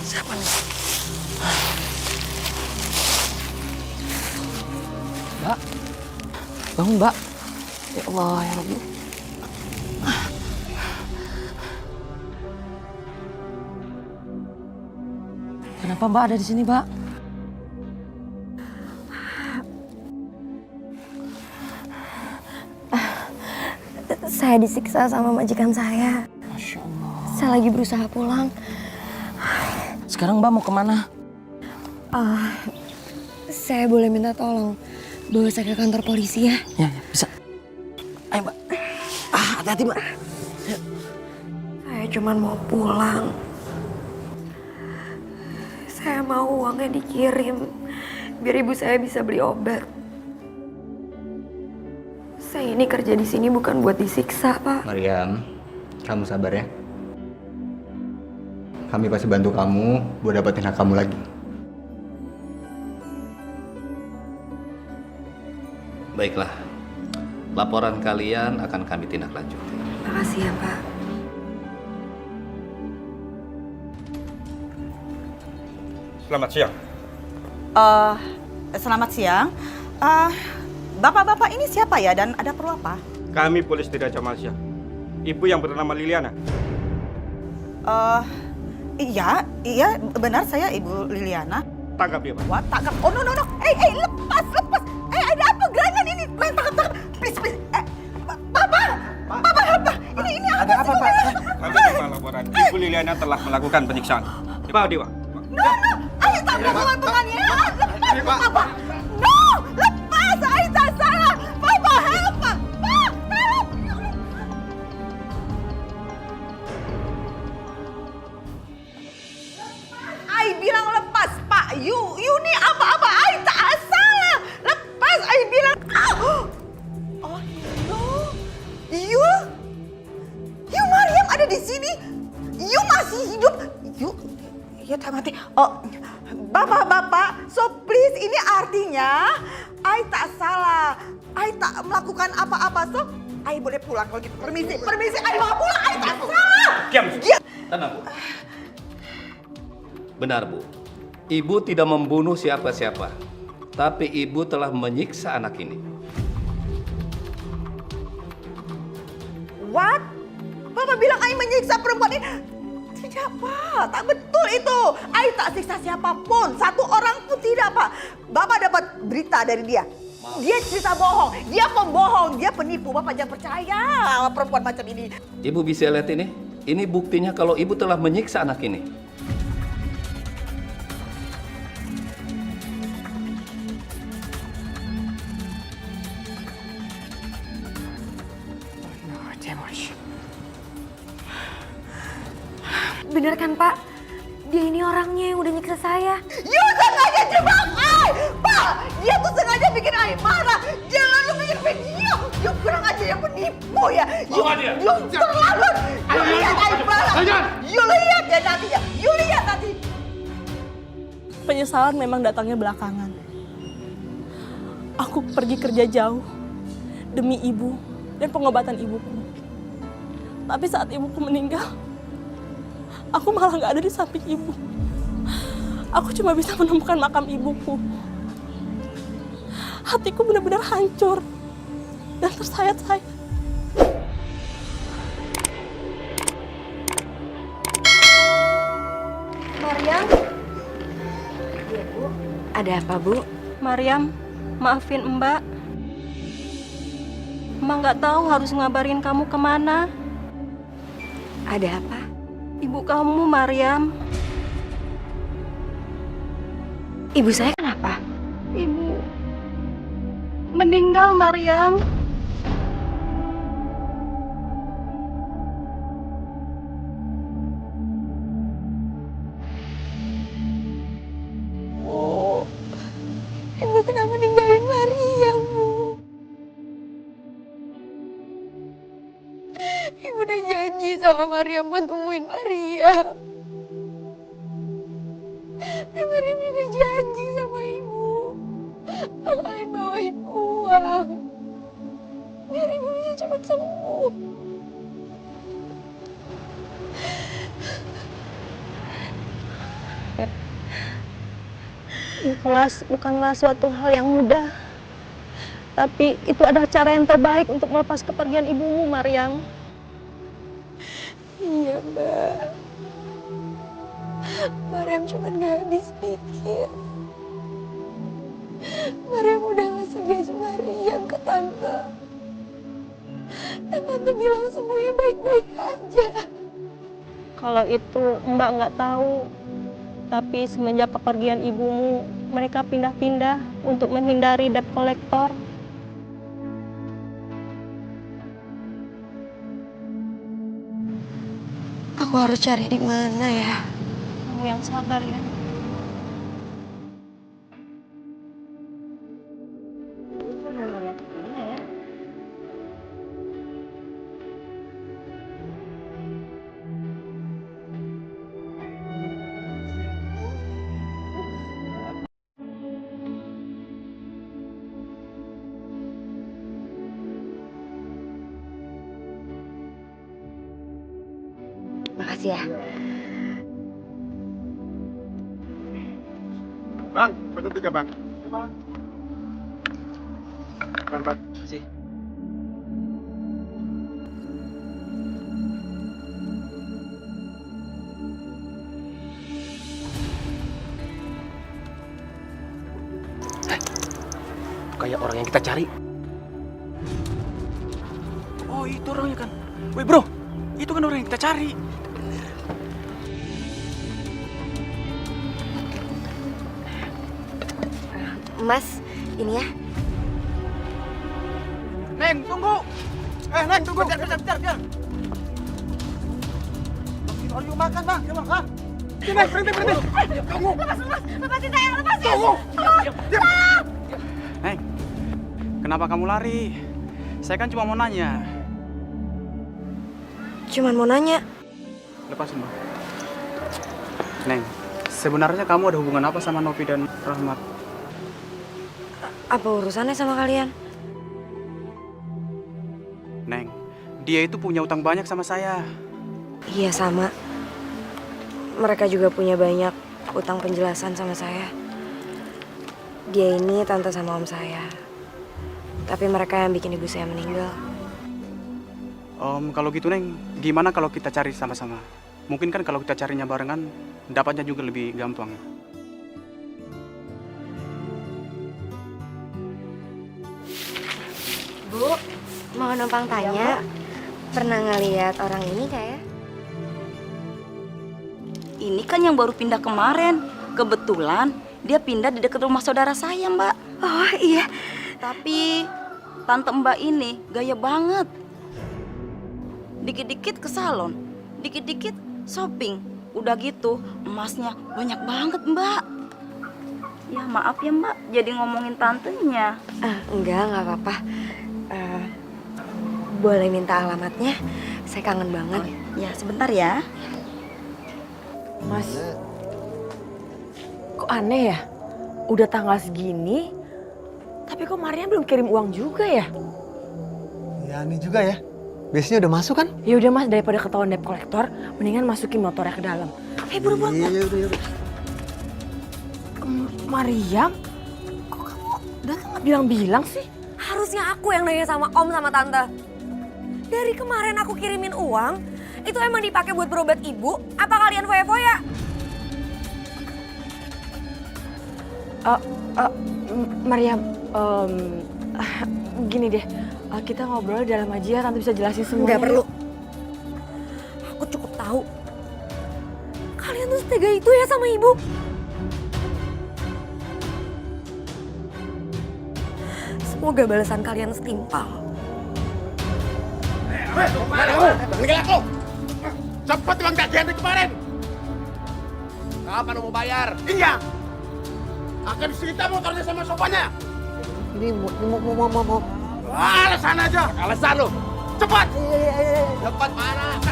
Siapa nih? Mbak, bangun Mbak. Ya Allah, ya Rabbi. Kenapa Mbak ada di sini, Mbak? Saya disiksa sama majikan saya. Masya Allah. Saya lagi berusaha pulang. Sekarang Mbak mau kemana? Saya boleh minta tolong bawa saya ke kantor polisi ya? Ya, bisa. Ayo Mbak. Hati-hati Mbak. Saya cuma mau pulang. Saya mau uangnya dikirim biar ibu saya bisa beli obat. Saya ini kerja di sini bukan buat disiksa, Pak. Maryam, kamu sabar ya. Kami pasti bantu kamu buat dapetin hak kamu lagi. Baiklah, laporan kalian akan kami tindak lanjuti. Makasih ya, Pak. Selamat siang. Selamat siang. Bapak-bapak ini siapa ya dan ada perlu apa? Kami Polisi Raja Malaysia. Ibu yang bernama Liliana. Iya, benar saya Ibu Liliana. Tangkap dia, Pak. Wah, tangkap. Oh, no. Lepas. Ada apa gerangan ini? Main tangkap. Please. Papa. Ini Ada apa, Pak? Kami terima laporan. Ibu Liliana telah melakukan penyiksaan. Dibawa dia, Pak. No. Ayo tangkap penganiayaan. Lepas, Papa. No, lepas. Ayo tak salah. Papa, help. Pak, help. Ai bilang lepas, Pak. You ni apa-apa. Ai tak salah. Lepas, Ai bilang. Oh no. You Maryam ada di sini. You masih hidup. Ya tak mati. Oh, bapak-bapak. So please, ini artinya Ai tak salah. Ai tak melakukan apa-apa. So, Ai boleh pulang kalau gitu. Permisi. Ai mau pulang. Ai tak salah. Diam. Tenang, Bu. Benar, Bu. Ibu tidak membunuh siapa-siapa. Tapi ibu telah menyiksa anak ini. What? Bapak bilang Ai menyiksa perempuan ini. Tidak, Pak. Tak betul itu. Ai tak siksa siapapun. Satu orang pun tidak, Pak. Bapak dapat berita dari dia. Dia cerita bohong. Dia pembohong. Dia penipu. Bapak jangan percaya sama perempuan macam ini. Ibu bisa lihat ini? Ini buktinya kalau ibu telah menyiksa anak ini. Bener kan, Pak? Dia ini orangnya yang udah nyiksa saya. You sengaja jebak Ai! Pak! Dia tuh sengaja bikin Ai marah. Dia lalu bikin video. You kurang aja yang penipu ya. You terlalu. You lihat Ai marah. You lihat ya nanti ya. You lihat nanti. Penyesalan memang datangnya belakangan. Aku pergi kerja jauh demi ibu dan pengobatan ibuku. Tapi saat ibuku meninggal, aku malah nggak ada di samping ibu. Aku cuma bisa menemukan makam ibuku. Hatiku benar-benar hancur dan tersayat-sayat. Maryam? Iya, Bu. Ada apa, Bu? Maryam, maafin Mbak. Mbak nggak tahu harus ngabarin kamu kemana. Ada apa? Ibu kamu, Maryam. Ibu saya kenapa? Ibu meninggal, Maryam. Ibu udah janji sama Mariam buat temuin Mariam. Dan Mariam juga janji sama ibu bakalan bawain uang biar ibu bisa cepat sembuh. Ikhlas bukanlah suatu hal yang mudah. Tapi itu adalah cara yang terbaik untuk melepas kepergian ibumu, Mariam. Iya, Mbak. Mariam cuma gak habis pikir. Mariam udah ngasih gaji Mariam ke Tante. Dan Tante bilang semuanya baik-baik aja. Kalau itu Mbak nggak tahu. Tapi semenjak kepergian ibumu, mereka pindah-pindah untuk menghindari debt collector. Aku harus cari di mana ya? Kamu yang sabar ya. Makasih ya. Bang, pesan 3 bang. Bang. Makasih. Kayak orang yang kita cari. Oh, itu orangnya kan. Woi, bro. Itu kan orang yang kita cari. Mas, ini ya. Neng, tunggu. Neng, tunggu. Bentar. Ayo makan, Bang. Coba, ha? Neng, berhenti. Tunggu. Lepasin saya, lepasin. Tunggu. Neng, kenapa kamu lari? Saya kan cuma mau nanya. Cuman mau nanya. Lepasin, Bang. Neng, sebenarnya kamu ada hubungan apa sama Novi dan Rahmat? Apa urusannya sama kalian? Neng, dia itu punya utang banyak sama saya. Iya, sama. Mereka juga punya banyak utang penjelasan sama saya. Dia ini tante sama om saya. Tapi mereka yang bikin ibu saya meninggal. Kalau gitu, Neng, gimana kalau kita cari sama-sama? Mungkin kan kalau kita carinya barengan, dapatnya juga lebih gampang. Bu, mau numpang tanya, pernah ngeliat orang ini kayak? Ini kan yang baru pindah kemarin. Kebetulan dia pindah di dekat rumah saudara saya, Mbak. Oh iya. Tapi tante Mbak ini gaya banget. Dikit-dikit ke salon, dikit-dikit shopping. Udah gitu emasnya banyak banget, Mbak. Ya maaf ya, Mbak, jadi ngomongin tantenya. Enggak apa-apa. Boleh minta alamatnya? Saya kangen banget. Ya, sebentar ya. Mas, kok aneh ya? Udah tanggal segini, tapi kok Maria belum kirim uang juga ya? Ya aneh juga ya. Biasanya udah masuk kan? Ya udah Mas, daripada ketahuan debt collector, mendingan masukin motornya ke dalam. Buru-buru. Iya, udah. Mariam, kok kamu datang nggak bilang-bilang sih? Harusnya aku yang nanya sama om sama tante. Dari kemarin aku kirimin uang, itu emang dipakai buat berobat ibu? Apa kalian foya-foya? Mariam, gini deh, kita ngobrol dalam aja ya, tante bisa jelasin semuanya. Nggak perlu. Aku cukup tahu. Kalian tuh setega itu ya sama ibu. Semoga balasan kalian setimpal. Tinggal aku. Cepat uang gajian dari kemarin. Kapan mau bayar? Iya. Akan disita motornya sama sopanya. Ini mau. Alasan aja. Alasan lo. Cepat. Iya. Cepat mana?